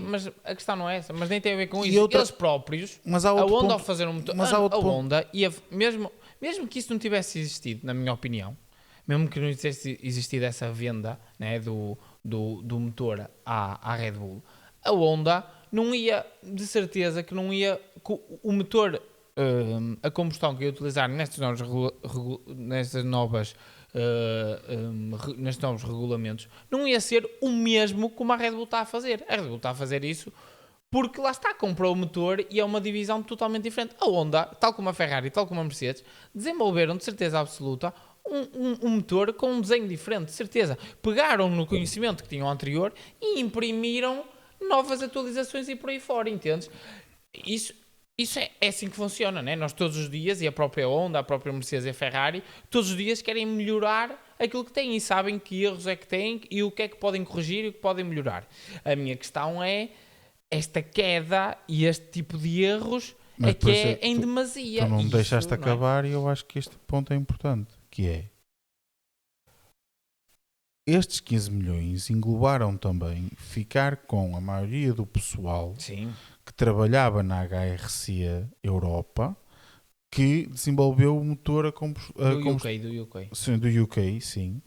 Mas a questão não é essa, mas nem tem a ver com isso. Eles próprios, a Honda ao fazer um motor, a Honda, mesmo que isso não tivesse existido, na minha opinião, mesmo que não tivesse existido essa venda, né, do motor à Red Bull, a Honda não ia, de certeza que não ia, o motor a combustão que ia utilizar nestes novos regulamentos não ia ser o mesmo como a Red Bull está a fazer. A Red Bull está a fazer isso porque lá está, comprou o motor e é uma divisão totalmente diferente. A Honda, tal como a Ferrari, tal como a Mercedes, desenvolveram de certeza absoluta um motor com um desenho diferente, de certeza. Pegaram no conhecimento que tinham anterior e imprimiram novas atualizações e por aí fora, entendes? Isso é assim que funciona, né? Nós todos os dias, e a própria Honda, a própria Mercedes e a Ferrari, todos os dias querem melhorar aquilo que têm e sabem que erros é que têm e o que é que podem corrigir e o que podem melhorar. A minha questão é esta queda e este tipo de erros em demasia. Tu não me deixaste acabar e eu acho que este ponto é importante, que é estes 15 milhões englobaram também ficar com a maioria do pessoal que trabalhava na HRC Europa, que desenvolveu o motor a combustão do UK. Sim, do UK, sim,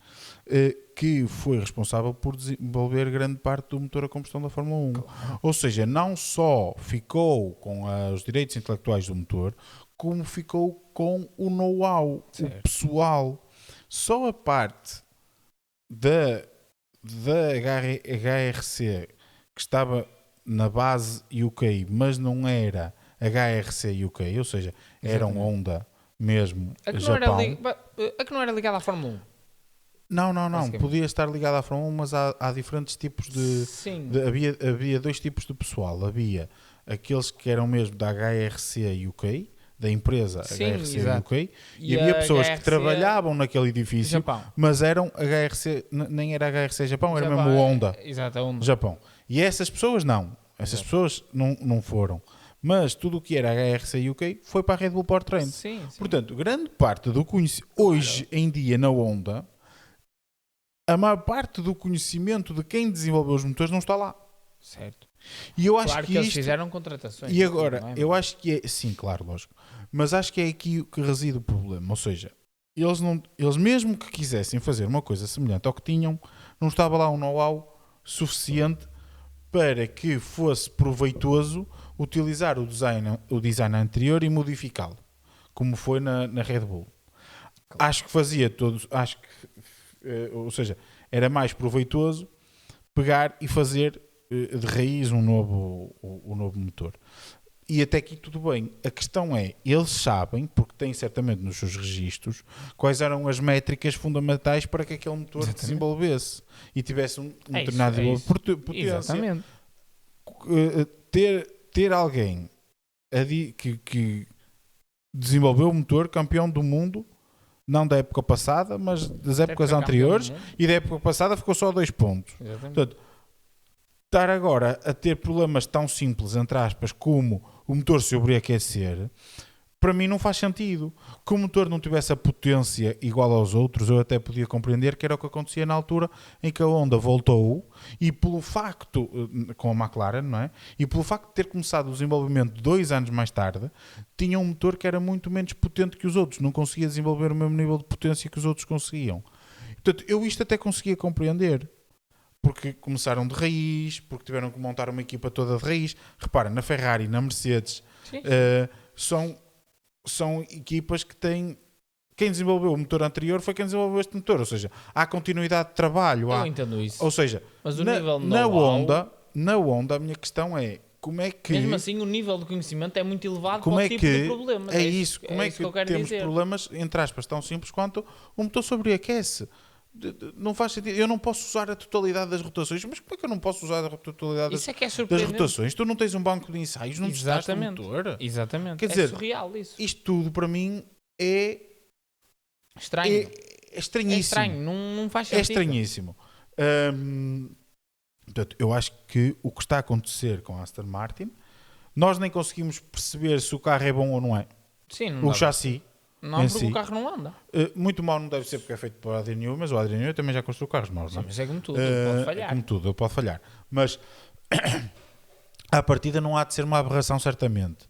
que foi responsável por desenvolver grande parte do motor a combustão da Fórmula 1. Claro. Ou seja, não só ficou com os direitos intelectuais do motor, como ficou com o know-how, o pessoal. Só a parte da HRC que estava na base UK, mas não era HRC UK, ou seja, eram Exatamente. Honda mesmo, A que, Japão. a que não era ligada à Fórmula 1. Não, Basicamente. podia estar ligado à Fórmula 1, mas há diferentes tipos Sim. havia dois tipos de pessoal. Havia aqueles que eram mesmo da HRC UK, da empresa Sim, HRC exato. UK, e E havia a pessoas que HRC trabalhavam naquele edifício, Japão. mas eram HRC, nem era HRC Japão, era Japão mesmo Honda Exato, a Honda. Japão. E essas pessoas não. Essas Exato. pessoas não foram. Mas tudo o que era HRC UK foi para a Red Bull Powertrain. Sim. Portanto, grande parte do conhecimento, hoje em dia na Honda, a maior parte do conhecimento de quem desenvolveu os motores não está lá. Certo. E eu acho Claro que que eles isto... fizeram contratações. E agora, não é? eu acho que é... Sim, claro, lógico. Mas acho que é aqui que reside o problema. Ou seja, eles mesmo que quisessem fazer uma coisa semelhante ao que tinham, não estava lá um know-how suficiente para que fosse proveitoso utilizar o design anterior e modificá-lo, como foi na Red Bull. Claro. Acho que fazia todos, ou seja, era mais proveitoso pegar e fazer de raiz um novo motor. E até aqui tudo bem. A questão é, eles sabem, porque têm certamente nos seus registros, quais eram as métricas fundamentais para que aquele motor Exatamente. desenvolvesse e tivesse um É determinado isso, nível de potência. Exatamente. Ter alguém que desenvolveu o motor, campeão do mundo, não da época passada, mas das épocas Campeão do anteriores, mundo. e da época passada ficou só 2 pontos. Exatamente. Portanto, estar agora a ter problemas tão simples, entre aspas, como o motor se sobreaquecer, para mim não faz sentido. Que o motor não tivesse a potência igual aos outros, eu até podia compreender que era o que acontecia na altura em que a Honda voltou e pelo facto, com a McLaren, não é? E pelo facto de ter começado o desenvolvimento 2 anos mais tarde, tinha um motor que era muito menos potente que os outros, não conseguia desenvolver o mesmo nível de potência que os outros conseguiam. Portanto, eu isto até conseguia compreender. Porque começaram de raiz, porque tiveram que montar uma equipa toda de raiz. Repara, na Ferrari, na Mercedes, são equipas que têm... Quem desenvolveu o motor anterior foi quem desenvolveu este motor. Ou seja, há continuidade de trabalho. Eu entendo isso. Ou seja, Mas o na, nível de na know-how, Honda, a minha questão é como é que... mesmo assim, o nível de conhecimento é muito elevado como para o é tipo que de problemas. é isso? Como é isso que eu quero temos dizer. problemas, entre aspas, tão simples quanto o motor sobreaquece? Não faz sentido. Eu não posso usar a totalidade das rotações. Mas como é que eu não posso usar a totalidade Isso é que é das surpreendente. rotações? Tu não tens um banco de ensaios, não testaste o Exatamente. motor. Exatamente. Quer É dizer, surreal isso. Isto tudo para mim é Estranho. estranhíssimo. É estranho. Não faz É sentido. estranhíssimo. Portanto, eu acho que o que está a acontecer com a Aston Martin, nós nem conseguimos perceber se o carro é bom ou não é. Sim, não O dá. chassi, Não, em porque si. o carro não anda. muito mau não deve ser porque é feito por Adrian Newey, mas o Adrian Newey também já construiu carros maus, Sim, não é? mas é como tudo. Pode falhar. Como tudo, ele pode falhar. Mas à partida não há de ser uma aberração, certamente.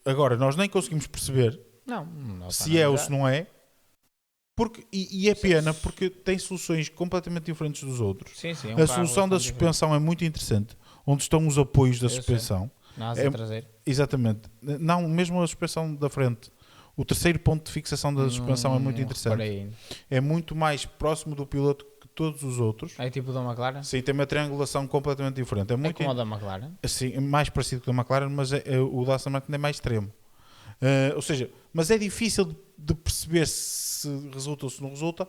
Agora, nós nem conseguimos perceber Não dá para se é ou analisar. se não é. E é pena porque tem soluções completamente diferentes dos outros. Sim, é um A carro solução da bastante suspensão é muito interessante, onde estão os apoios da Eu sei. suspensão. diferente. Na asa é- traseira. Exatamente. Não, mesmo a suspensão da frente. O terceiro ponto de fixação da suspensão é muito Não interessante. reparei ainda. É muito mais próximo do piloto que todos os outros. É tipo da McLaren? Sim, tem uma triangulação completamente diferente. É É muito como a da McLaren? assim, mais parecido com o da McLaren, mas o da Aston Martin é mais extremo. Ou seja, mas é difícil de perceber se resulta ou se não resulta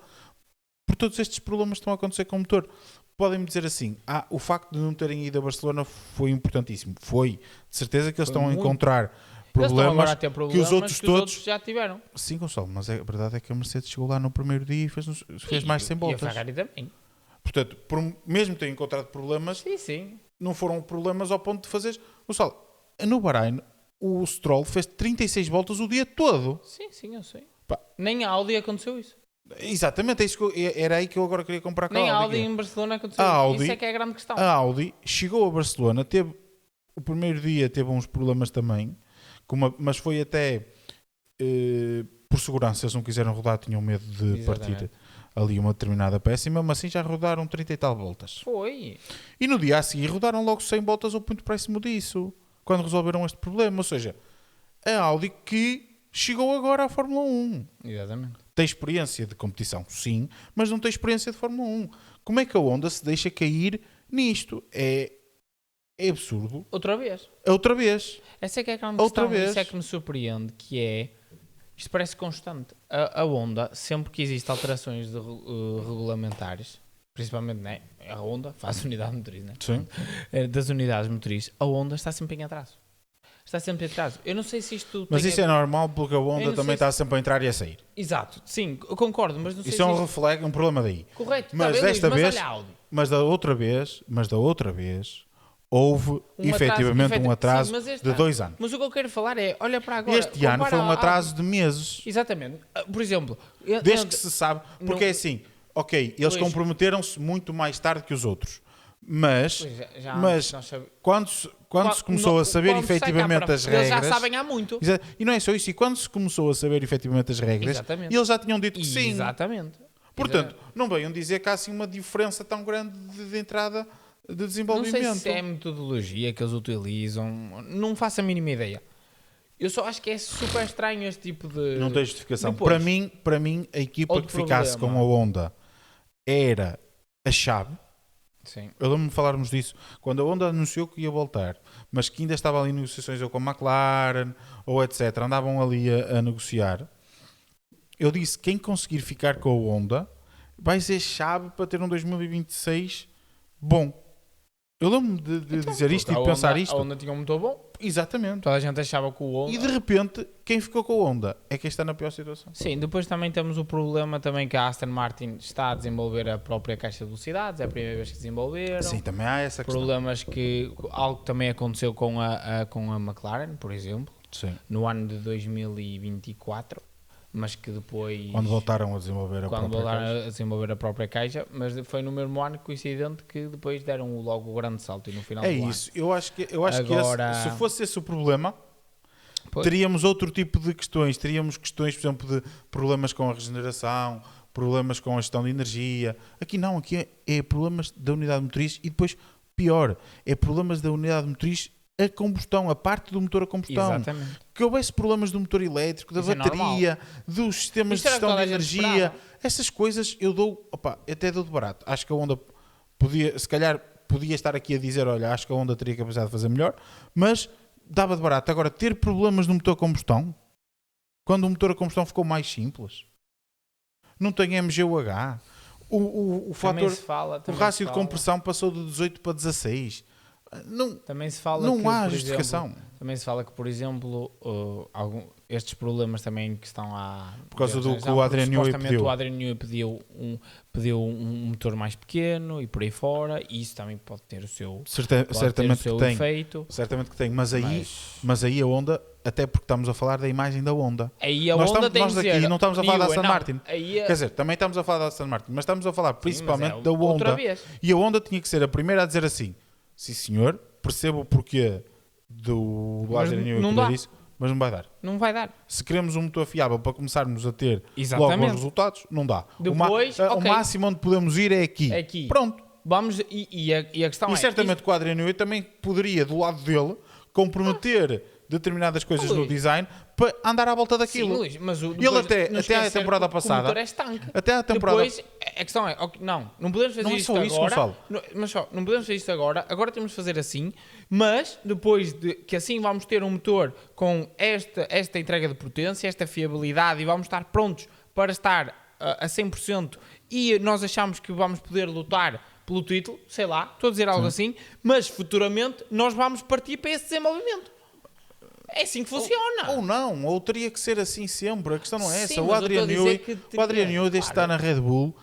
por todos estes problemas que estão a acontecer com o motor. Podem-me dizer assim, o facto de não terem ido a Barcelona foi importantíssimo. Foi. De certeza que eles Foi estão a muito. encontrar Eles estão agora problemas a ter que problemas os outros que todos... já tiveram. Sim, Gonçalo, mas a verdade é que a Mercedes chegou lá no primeiro dia e fez mais de 100 E a voltas. Ferrari também. Portanto, mesmo terem encontrado problemas, Sim. não foram problemas ao ponto de fazer... Gonçalo, no Bahrein, o Stroll fez 36 voltas o dia todo. Sim, eu sei. Pá. Nem a Audi aconteceu isso. Exatamente, é isso era aí que eu agora queria comprar com Nem a a Audi Audi. em Barcelona aconteceu A isso. Audi- Isso é que é a grande questão. A Audi chegou a Barcelona, o primeiro dia teve uns problemas também, mas foi até por segurança, eles não quiseram rodar, tinham medo de Exatamente. partir ali uma determinada peça, e mesmo assim já rodaram 30 e tal voltas. Foi. E no dia a seguir rodaram logo 100 voltas ou muito próximo disso, quando resolveram este problema. Ou seja, a Audi que chegou agora à Fórmula 1. Exatamente. Tem experiência de competição, sim, mas não tem experiência de Fórmula 1. Como é que a Honda se deixa cair nisto? é absurdo. Outra vez. Outra vez. Essa é que é a grande Outra questão. vez. Isso é que me surpreende, que é... Isto parece constante. A Honda, sempre que existem alterações regulamentares, principalmente, né, a Honda faz unidade motriz, né? Sim. Das unidades motrizes, a Honda está sempre em atraso. Está sempre em atraso. Eu não sei se isto Mas tem isso é normal porque a Eu Honda não também sei está sempre a entrar e a sair. Exato, sim, eu concordo, mas não sei Isso se é um isto... reflexo, um problema daí. Correto, Mas está bem, desta Luís, vez, mas olha a Audi. mas da outra vez, houve efetivamente um atraso sim, mas este de ano. 2 anos. Mas o que eu quero falar é, olha para agora. Este ano compara foi um a atraso de meses. Exatamente. Por exemplo, Desde que se sabe, porque não- é assim, ok, eles Luís. comprometeram-se muito mais tarde que os outros, mas, Pois, já mas nós sabemos. quando se começou a saber Quando sai cá efetivamente para- as Eles já regras, sabem há muito. e não é só isso, e quando se começou a saber efetivamente as regras, Exatamente. eles já tinham dito que sim. Exatamente. Portanto, não venham dizer que há assim uma diferença tão grande de entrada de Não desenvolvimento. sei se é a metodologia que eles utilizam, não faço a mínima ideia. Eu só acho que é super estranho este tipo de... Não tem justificação. Depois, Para mim, a equipa outro que ficasse problema. com a Honda era a chave. Sim. Eu lembro-me de falarmos disso quando a Honda anunciou que ia voltar, mas que ainda estava ali em negociações ou com a McLaren ou etc. Andavam ali a negociar. Eu disse: quem conseguir ficar com a Honda vai ser chave para ter um 2026 bom. Eu lembro-me de dizer isto e de pensar isto. A Honda tinha um motor bom, Exatamente. toda a gente achava que o Honda... E de repente, quem ficou com a Honda é quem está na pior situação. Sim, depois também temos o problema também que a Aston Martin está a desenvolver a própria caixa de velocidades, é a primeira vez que desenvolveram. Sim, também há essa questão. Problemas que algo que também aconteceu com a McLaren, por exemplo, Sim. no ano de 2024, mas que depois Quando voltaram a desenvolver a quando própria voltaram caixa. a desenvolver a própria caixa, mas foi no mesmo ano coincidente que depois deram logo o grande salto e no final É do isso. Eu acho que Agora- se fosse esse o problema, Pois. teríamos outro tipo de questões. Teríamos questões, por exemplo, de problemas com a regeneração, problemas com a gestão de energia. Aqui não, aqui é problemas da unidade motriz e depois, pior, é problemas da unidade motriz a combustão, a parte do motor a combustão. Exatamente. Que houvesse problemas do motor elétrico, da Isso é bateria, dos sistemas Isto de era gestão de toda a gente energia. esperava. Essas coisas eu dou, até dou de barato. Acho que a Honda podia, se calhar, podia estar aqui a dizer, olha, acho que a Honda teria capacidade de fazer melhor, mas dava de barato. Agora, ter problemas no motor a combustão, quando o motor a combustão ficou mais simples, não tem MGUH, o Também fator, se fala, o também rácio se de fala. compressão passou de 18 para 16. Não, Também se fala não que, há por justificação. exemplo, também se fala que, por exemplo, estes problemas também que estão a... Por causa do digamos, que o porque Adrian Newey supostamente pediu. o Adrian Newey pediu um motor mais pequeno e por aí fora, e isso também pode ter o seu, Certamente que tem. efeito. Certamente que tem, mas aí a Honda, até porque estamos a falar da imagem da Honda. Aí a Nós Honda estamos- tem nós que aqui dizer, não estamos a falar da Newey, Aston não, Martin. aí Quer dizer, também estamos a falar da Aston Martin, mas estamos a falar principalmente mas da outra Honda. vez. E a Honda tinha que ser a primeira a dizer assim: sim senhor, percebo o porquê do Mas Adrian Newey não querer dá. isso, mas não vai dar. Não vai dar. Se queremos um motor fiável para começarmos a ter logo Exatamente. os resultados, não dá. Depois, o ok. máximo onde podemos ir é aqui. É aqui. Pronto. Vamos, e a questão E é... certamente que o Adrian Newey também poderia, do lado dele, comprometer determinadas coisas Oh, no Luís. design para andar à volta Sim, daquilo. Luís, mas Ele depois até não a esquecer temporada que passada- o motor é estanque. Até à temporada... Depois, a questão é, ok, não podemos fazer Não é isto só isso, agora. Gonçalo. Mas só, não podemos fazer isto agora temos de fazer assim, mas depois de que assim vamos ter um motor com esta entrega de potência, esta fiabilidade e vamos estar prontos para estar a 100% e nós achamos que vamos poder lutar pelo título, sei lá, estou a dizer algo assim, mas futuramente nós vamos partir para esse desenvolvimento. É assim que funciona. Ou não, ou teria que ser assim sempre. A questão não é Sim, essa. mas O eu estou Adrian a dizer Newey, que o Adrian teria, Newey, desde que está claro. na Red Bull,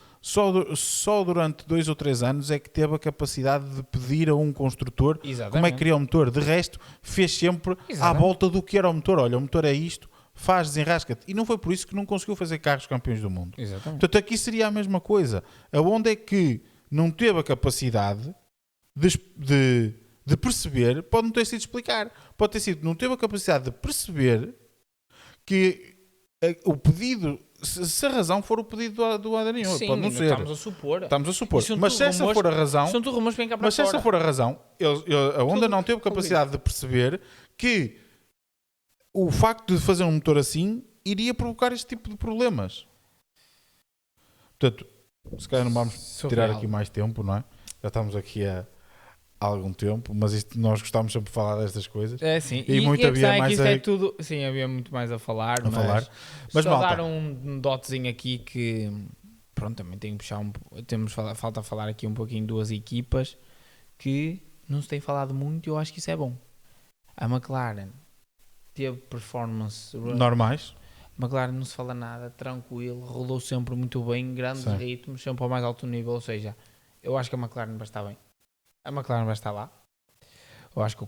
só durante 2 ou 3 anos é que teve a capacidade de pedir a um construtor Exatamente. como é que queria o motor. De resto, fez sempre à Exatamente. volta do que era o motor. Olha, o motor é isto, faz, desenrasca-te. E não foi por isso que não conseguiu fazer carros campeões do mundo. Exatamente. Portanto, aqui seria a mesma coisa. A Honda é que não teve a capacidade de perceber, pode não ter sido explicar, pode ter sido, não teve a capacidade de perceber que o pedido, se a razão for o pedido do Adrian Newey, Sim, pode não mas ser. estamos a supor. Estamos a supor. Isso são Mas tudo se essa rumores- for a razão, São tudo rumores que vêm cá para mas se fora. essa for a razão, a Honda Tudo- não teve capacidade de perceber que o facto de fazer um motor assim iria provocar este tipo de problemas. Portanto, se calhar não vamos tirar Surreal. aqui mais tempo, não é? Já estamos aqui a há algum tempo, mas isto, nós gostávamos sempre de falar destas coisas. É sim, E muito a havia questão é que mais isto a- é tudo. Sim, havia muito mais a falar, Mas só malta, dar um dotezinho aqui que pronto, também tenho que puxar falta falar aqui um pouquinho de duas equipas que não se tem falado muito e eu acho que isso é bom. A McLaren teve performance normais. McLaren não se fala nada, tranquilo, rodou sempre muito bem, grandes Sim. ritmos, sempre ao mais alto nível, ou seja, eu acho que a McLaren vai estar bem. A McLaren vai estar lá. Eu acho que o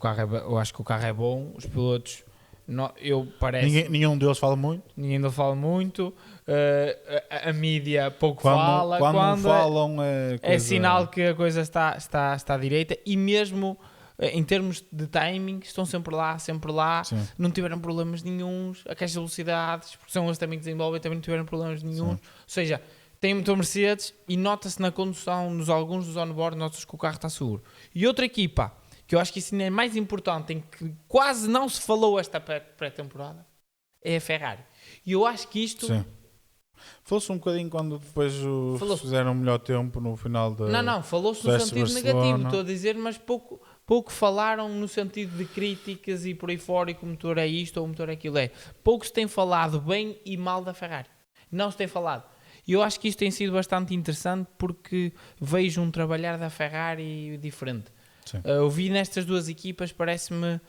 carro é bom, os pilotos, Nenhum deles fala muito. ninguém ainda fala muito, a mídia pouco Quando fala, não falam é coisa... sinal que a coisa está direita e mesmo em termos de timing estão sempre lá, Sim. não tiveram problemas nenhuns, a caixa de velocidades, porque são eles também que desenvolvem, também não tiveram problemas nenhuns, ou seja, tem motor Mercedes e nota-se na condução, alguns dos on-board, nota-se que o carro está seguro. E outra equipa, que eu acho que isso ainda é mais importante, em que quase não se falou esta pré-temporada, é a Ferrari. E eu acho que isto... Sim. Falou-se um bocadinho quando depois fizeram o melhor tempo no final da... Não, falou-se no sentido negativo, estou a dizer, mas pouco falaram no sentido de críticas e por aí fora, e que o motor é isto ou o motor é aquilo. Pouco se tem falado bem e mal da Ferrari. Não se tem falado. E eu acho que isto tem sido bastante interessante porque vejo um trabalhar da Ferrari diferente. Eu vi nestas duas equipas, parece-me,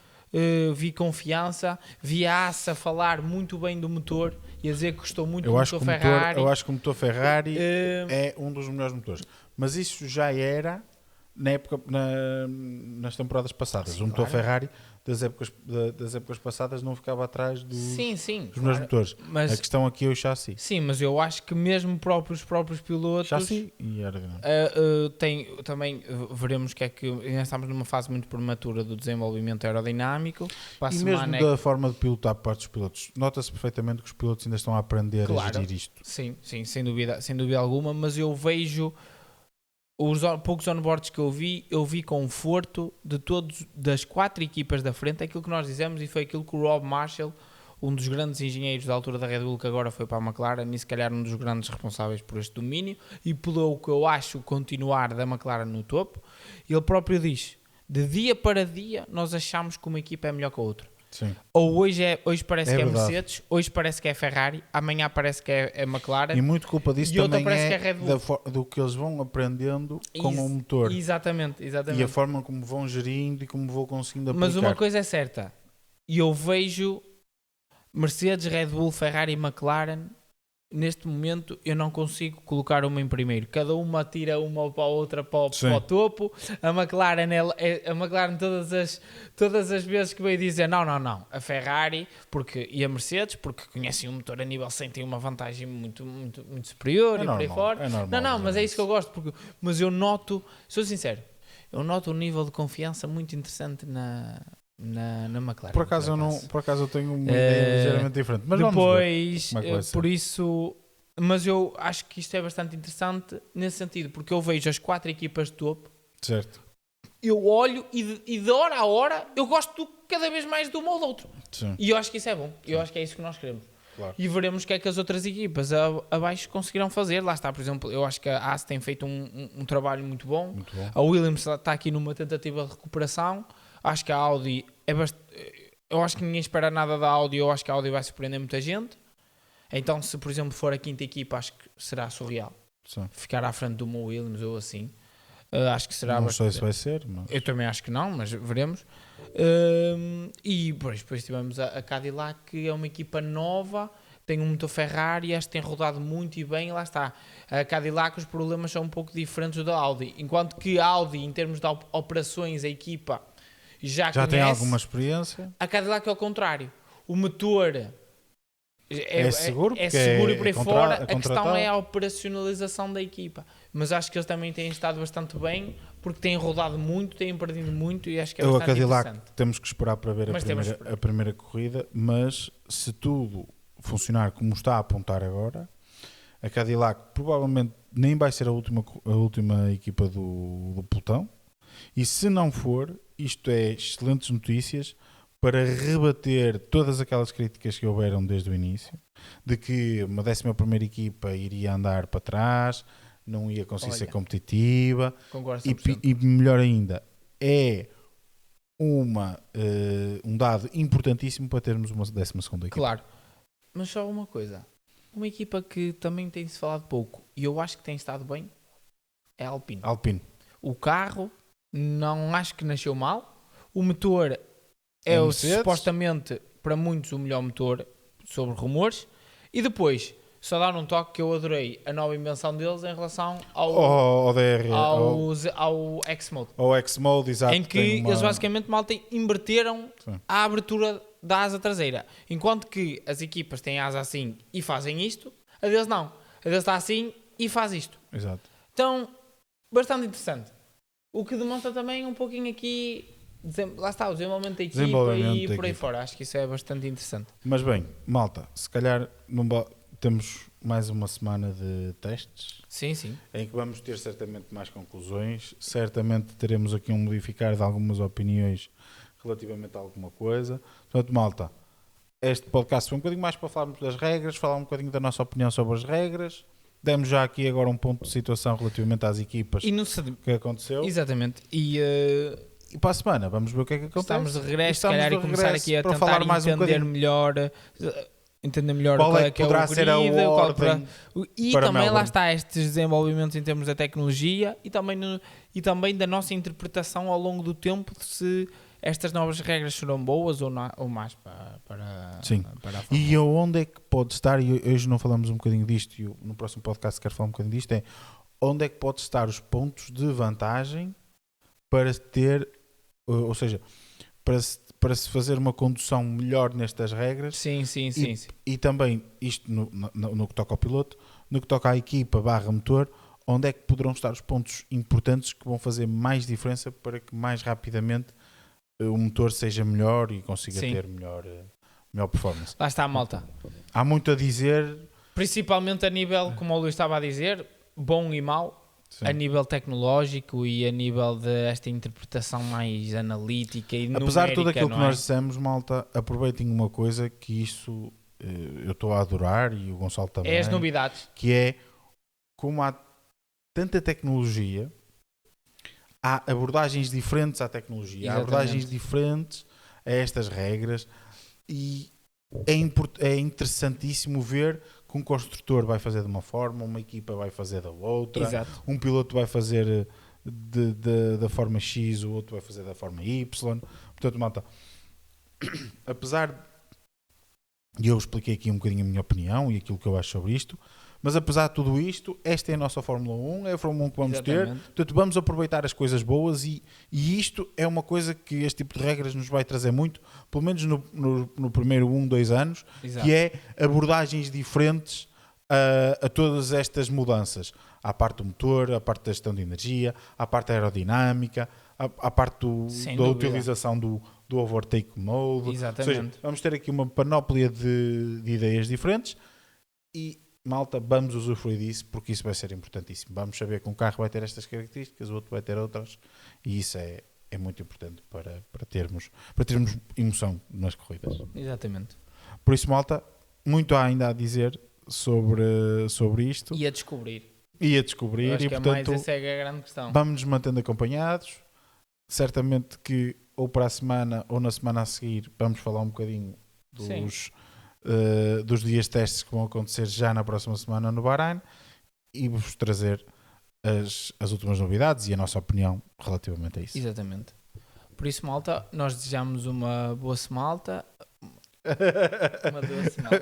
vi confiança, vi a Assa falar muito bem do motor e a dizer que gostou muito do motor Ferrari. Eu acho que o motor Ferrari é um dos melhores motores. Mas isso já era na época, nas temporadas passadas. Sim, o motor claro. Ferrari das épocas passadas não ficava atrás dos melhores claro. motores. Mas, a questão aqui é o chassi. Sim, mas eu acho que mesmo os próprios pilotos... Chassi e aerodinâmica. Também veremos que é que ainda estamos numa fase muito prematura do desenvolvimento aerodinâmico. E mesmo da forma de pilotar por parte dos pilotos. Nota-se perfeitamente que os pilotos ainda estão a aprender a gerir isto. Sim, sem dúvida alguma, mas eu vejo... Os poucos onboards que eu vi conforto de das 4 equipas da frente, aquilo que nós dizemos, e foi aquilo que o Rob Marshall, um dos grandes engenheiros da altura da Red Bull, que agora foi para a McLaren, e se calhar um dos grandes responsáveis por este domínio, e pelo que eu acho continuar da McLaren no topo, ele próprio diz, de dia para dia nós achamos que uma equipa é melhor que a outra. Sim. Ou hoje parece que é verdade. Mercedes, hoje parece que é Ferrari, amanhã parece que é McLaren. E muito culpa disso também do que eles vão aprendendo com o motor. Exatamente. E a forma como vão gerindo e como vão conseguindo aplicar. Mas uma coisa é certa, e eu vejo Mercedes, Red Bull, Ferrari e McLaren, neste momento eu não consigo colocar uma em primeiro. Cada uma tira uma para a outra para o topo. A McLaren todas as vezes que veio dizer não, a Ferrari e a Mercedes, porque conhecem o motor a nível 100, tem uma vantagem muito, muito, muito superior e por aí fora. Não, mas é isso que eu gosto. Mas eu noto, sou sincero, eu noto um nível de confiança muito interessante na McLaren. Por acaso eu tenho uma ideia ligeiramente diferente. Mas depois, vamos ver por isso, mas eu acho que isto é bastante interessante nesse sentido, porque eu vejo as 4 equipas de topo, certo. Eu olho e de hora a hora eu gosto cada vez mais de uma ou do outro. Sim. E eu acho que isso é bom. Eu acho que é isso que nós queremos. Claro. E veremos o que é que as outras equipas abaixo conseguirão fazer. Lá está, por exemplo, eu acho que a Haas tem feito um trabalho muito bom. Muito bom. A Williams está aqui numa tentativa de recuperação. Acho que a Audi eu acho que ninguém espera nada da Audi. Eu acho que a Audi vai surpreender muita gente. Então, se por exemplo for a quinta equipa, acho que será surreal. Sim. Ficar à frente de uma Williams ou assim. Acho que será não bastante... sei se vai ser, mas... Eu também acho que não, mas veremos. E depois tivemos a Cadillac, que é uma equipa nova, tem um motor Ferrari, acho que tem rodado muito e bem, e lá está. A Cadillac, os problemas são um pouco diferentes da Audi, enquanto que a Audi, em termos de operações, a equipa já conhece, tem alguma experiência. A Cadillac é ao contrário. O motor é seguro e por aí fora. A questão é a operacionalização da equipa. Mas acho que eles também têm estado bastante bem, porque têm rodado muito, têm perdido muito, e acho que é bastante Cadillac, interessante. Temos que esperar para ver a primeira corrida, mas se tudo funcionar como está a apontar agora, a Cadillac provavelmente nem vai ser a última equipa do pelotão, e se não for, isto é excelentes notícias para rebater todas aquelas críticas que houveram desde o início, de que uma 11ª equipa iria andar para trás, não ia conseguir ser competitiva, e melhor ainda, é um dado importantíssimo para termos uma 12ª equipa. Claro. Mas só uma coisa. Uma equipa que também tem-se falado pouco e eu acho que tem estado bem é a Alpine. Alpine. O carro não acho que nasceu mal. O motor é Mercedes. supostamente para muitos o melhor motor sobre rumores. E depois, só dar um toque que eu adorei a nova invenção deles em relação Ao DR, ao X-Mode. ao X-Mode, exato. Em que eles basicamente malta inverteram Sim. a abertura da asa traseira. Enquanto que as equipas têm asa assim e fazem isto, a deles não. A deles está assim e faz isto. Exato. Então, bastante interessante. O que demonstra também um pouquinho aqui, lá está, o desenvolvimento da equipa e por aí fora. Acho que isso é bastante interessante. Mas bem, malta, se calhar temos mais uma semana de testes, Sim, sim. em que vamos ter certamente mais conclusões. Certamente teremos aqui um modificar de algumas opiniões relativamente a alguma coisa. Portanto, malta, este podcast foi um bocadinho mais para falarmos das regras, falar um bocadinho da nossa opinião sobre as regras. Demos já aqui agora um ponto de situação relativamente às equipas E não que aconteceu. exatamente. E E para a semana vamos ver o que é que acontece. estamos de regresso, se Estamos calhar, de e começar regresso aqui a para tentar falar mais um entender bocadinho. melhor. Entender melhor Qual é que é poderá o ser a grid, ordem e para também lá Melbourne. está estes desenvolvimentos em termos da tecnologia e também da nossa interpretação ao longo do tempo de se estas novas regras serão boas ou más para Sim. para a Fórmula E aonde é que pode estar, e hoje não falamos um bocadinho disto, e no próximo podcast quero falar um bocadinho disto, é onde é que pode estar os pontos de vantagem para ter, ou seja, para se fazer uma condução melhor nestas regras. Sim. E também, isto no que toca ao piloto, no que toca à equipa / motor, onde é que poderão estar os pontos importantes que vão fazer mais diferença para que mais rapidamente o motor seja melhor e consiga Sim. ter melhor performance. Lá está a malta. Há muito a dizer. Principalmente a nível, como o Luís estava a dizer, bom e mau, Sim. a nível tecnológico e a nível desta interpretação mais analítica e Apesar de tudo numérica, aquilo que não é? nós dissemos, malta, aproveitem uma coisa que isso eu estou a adorar e o Gonçalo também, É as novidades. que é como há tanta tecnologia, há abordagens diferentes à tecnologia, há Exatamente. abordagens diferentes a estas regras e é interessantíssimo ver que um construtor vai fazer de uma forma, uma equipa vai fazer da outra, Exato. um piloto vai fazer da forma X, o outro vai fazer da forma Y. Portanto, malta, apesar de eu expliquei aqui um bocadinho a minha opinião e aquilo que eu acho sobre isto, mas apesar de tudo isto, esta é a nossa Fórmula 1, é a Fórmula 1 que vamos ter. Exatamente. Portanto, vamos aproveitar as coisas boas e isto é uma coisa que este tipo de regras nos vai trazer muito, pelo menos no primeiro 1-2 anos, Exato. que é abordagens diferentes a todas estas mudanças. À parte do motor, à parte da gestão de energia, à parte aerodinâmica, à parte Sem da dúvida. utilização do overtake mode. Exatamente. Ou seja, vamos ter aqui uma panóplia de ideias diferentes e, malta, vamos usufruir disso porque isso vai ser importantíssimo. Vamos saber que um carro vai ter estas características, o outro vai ter outras e isso é muito importante para termos emoção nas corridas. Exatamente. Por isso, malta, muito há ainda a dizer sobre isto E a descobrir. e a Eu descobrir acho e, que portanto, essa é a grande questão. vamos nos mantendo acompanhados. Certamente que ou para a semana ou na semana a seguir vamos falar um bocadinho dos dias de testes que vão acontecer já na próxima semana no Bahrein e vos trazer as últimas novidades e a nossa opinião relativamente a isso. Exatamente. Por isso, malta, nós desejamos uma boa semalta.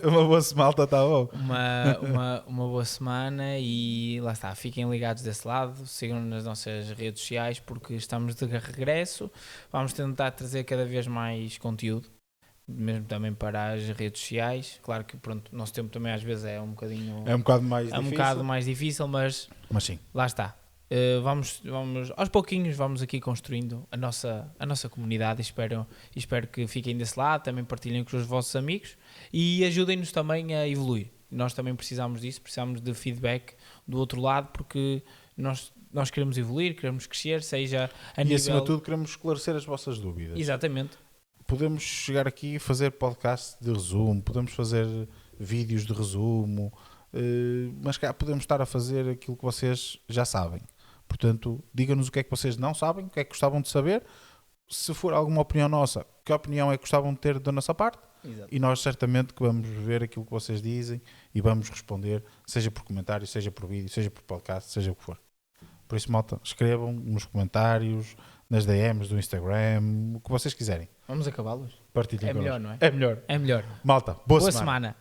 Uma boa semalta, está bom. Uma boa semana e lá está, fiquem ligados desse lado, sigam-nos nas nossas redes sociais porque estamos de regresso, vamos tentar trazer cada vez mais conteúdo, mesmo também para as redes sociais. Claro que pronto, o nosso tempo também às vezes é um bocadinho É um bocado mais um difícil, bocado mais difícil, mas sim. lá está. Vamos aos pouquinhos vamos aqui construindo a nossa comunidade. Espero que fiquem desse lado, também partilhem com os vossos amigos e ajudem-nos também a evoluir. Nós também precisamos disso, precisamos de feedback do outro lado porque nós queremos evoluir, queremos crescer, seja a nível... E acima de tudo queremos esclarecer as vossas dúvidas. Exatamente. Podemos chegar aqui e fazer podcast de resumo, podemos fazer vídeos de resumo, mas cá podemos estar a fazer aquilo que vocês já sabem. Portanto, digam-nos o que é que vocês não sabem, o que é que gostavam de saber. Se for alguma opinião nossa, que opinião é que gostavam de ter da nossa parte? Exato. E nós certamente que vamos ver aquilo que vocês dizem e vamos responder, seja por comentário, seja por vídeo, seja por podcast, seja o que for. Por isso, malta, escrevam nos comentários, nas DMs do Instagram, o que vocês quiserem. Vamos acabá-los? Partilhem É melhor, connosco. não é? É melhor. É melhor. Malta, boa Boa semana. semana.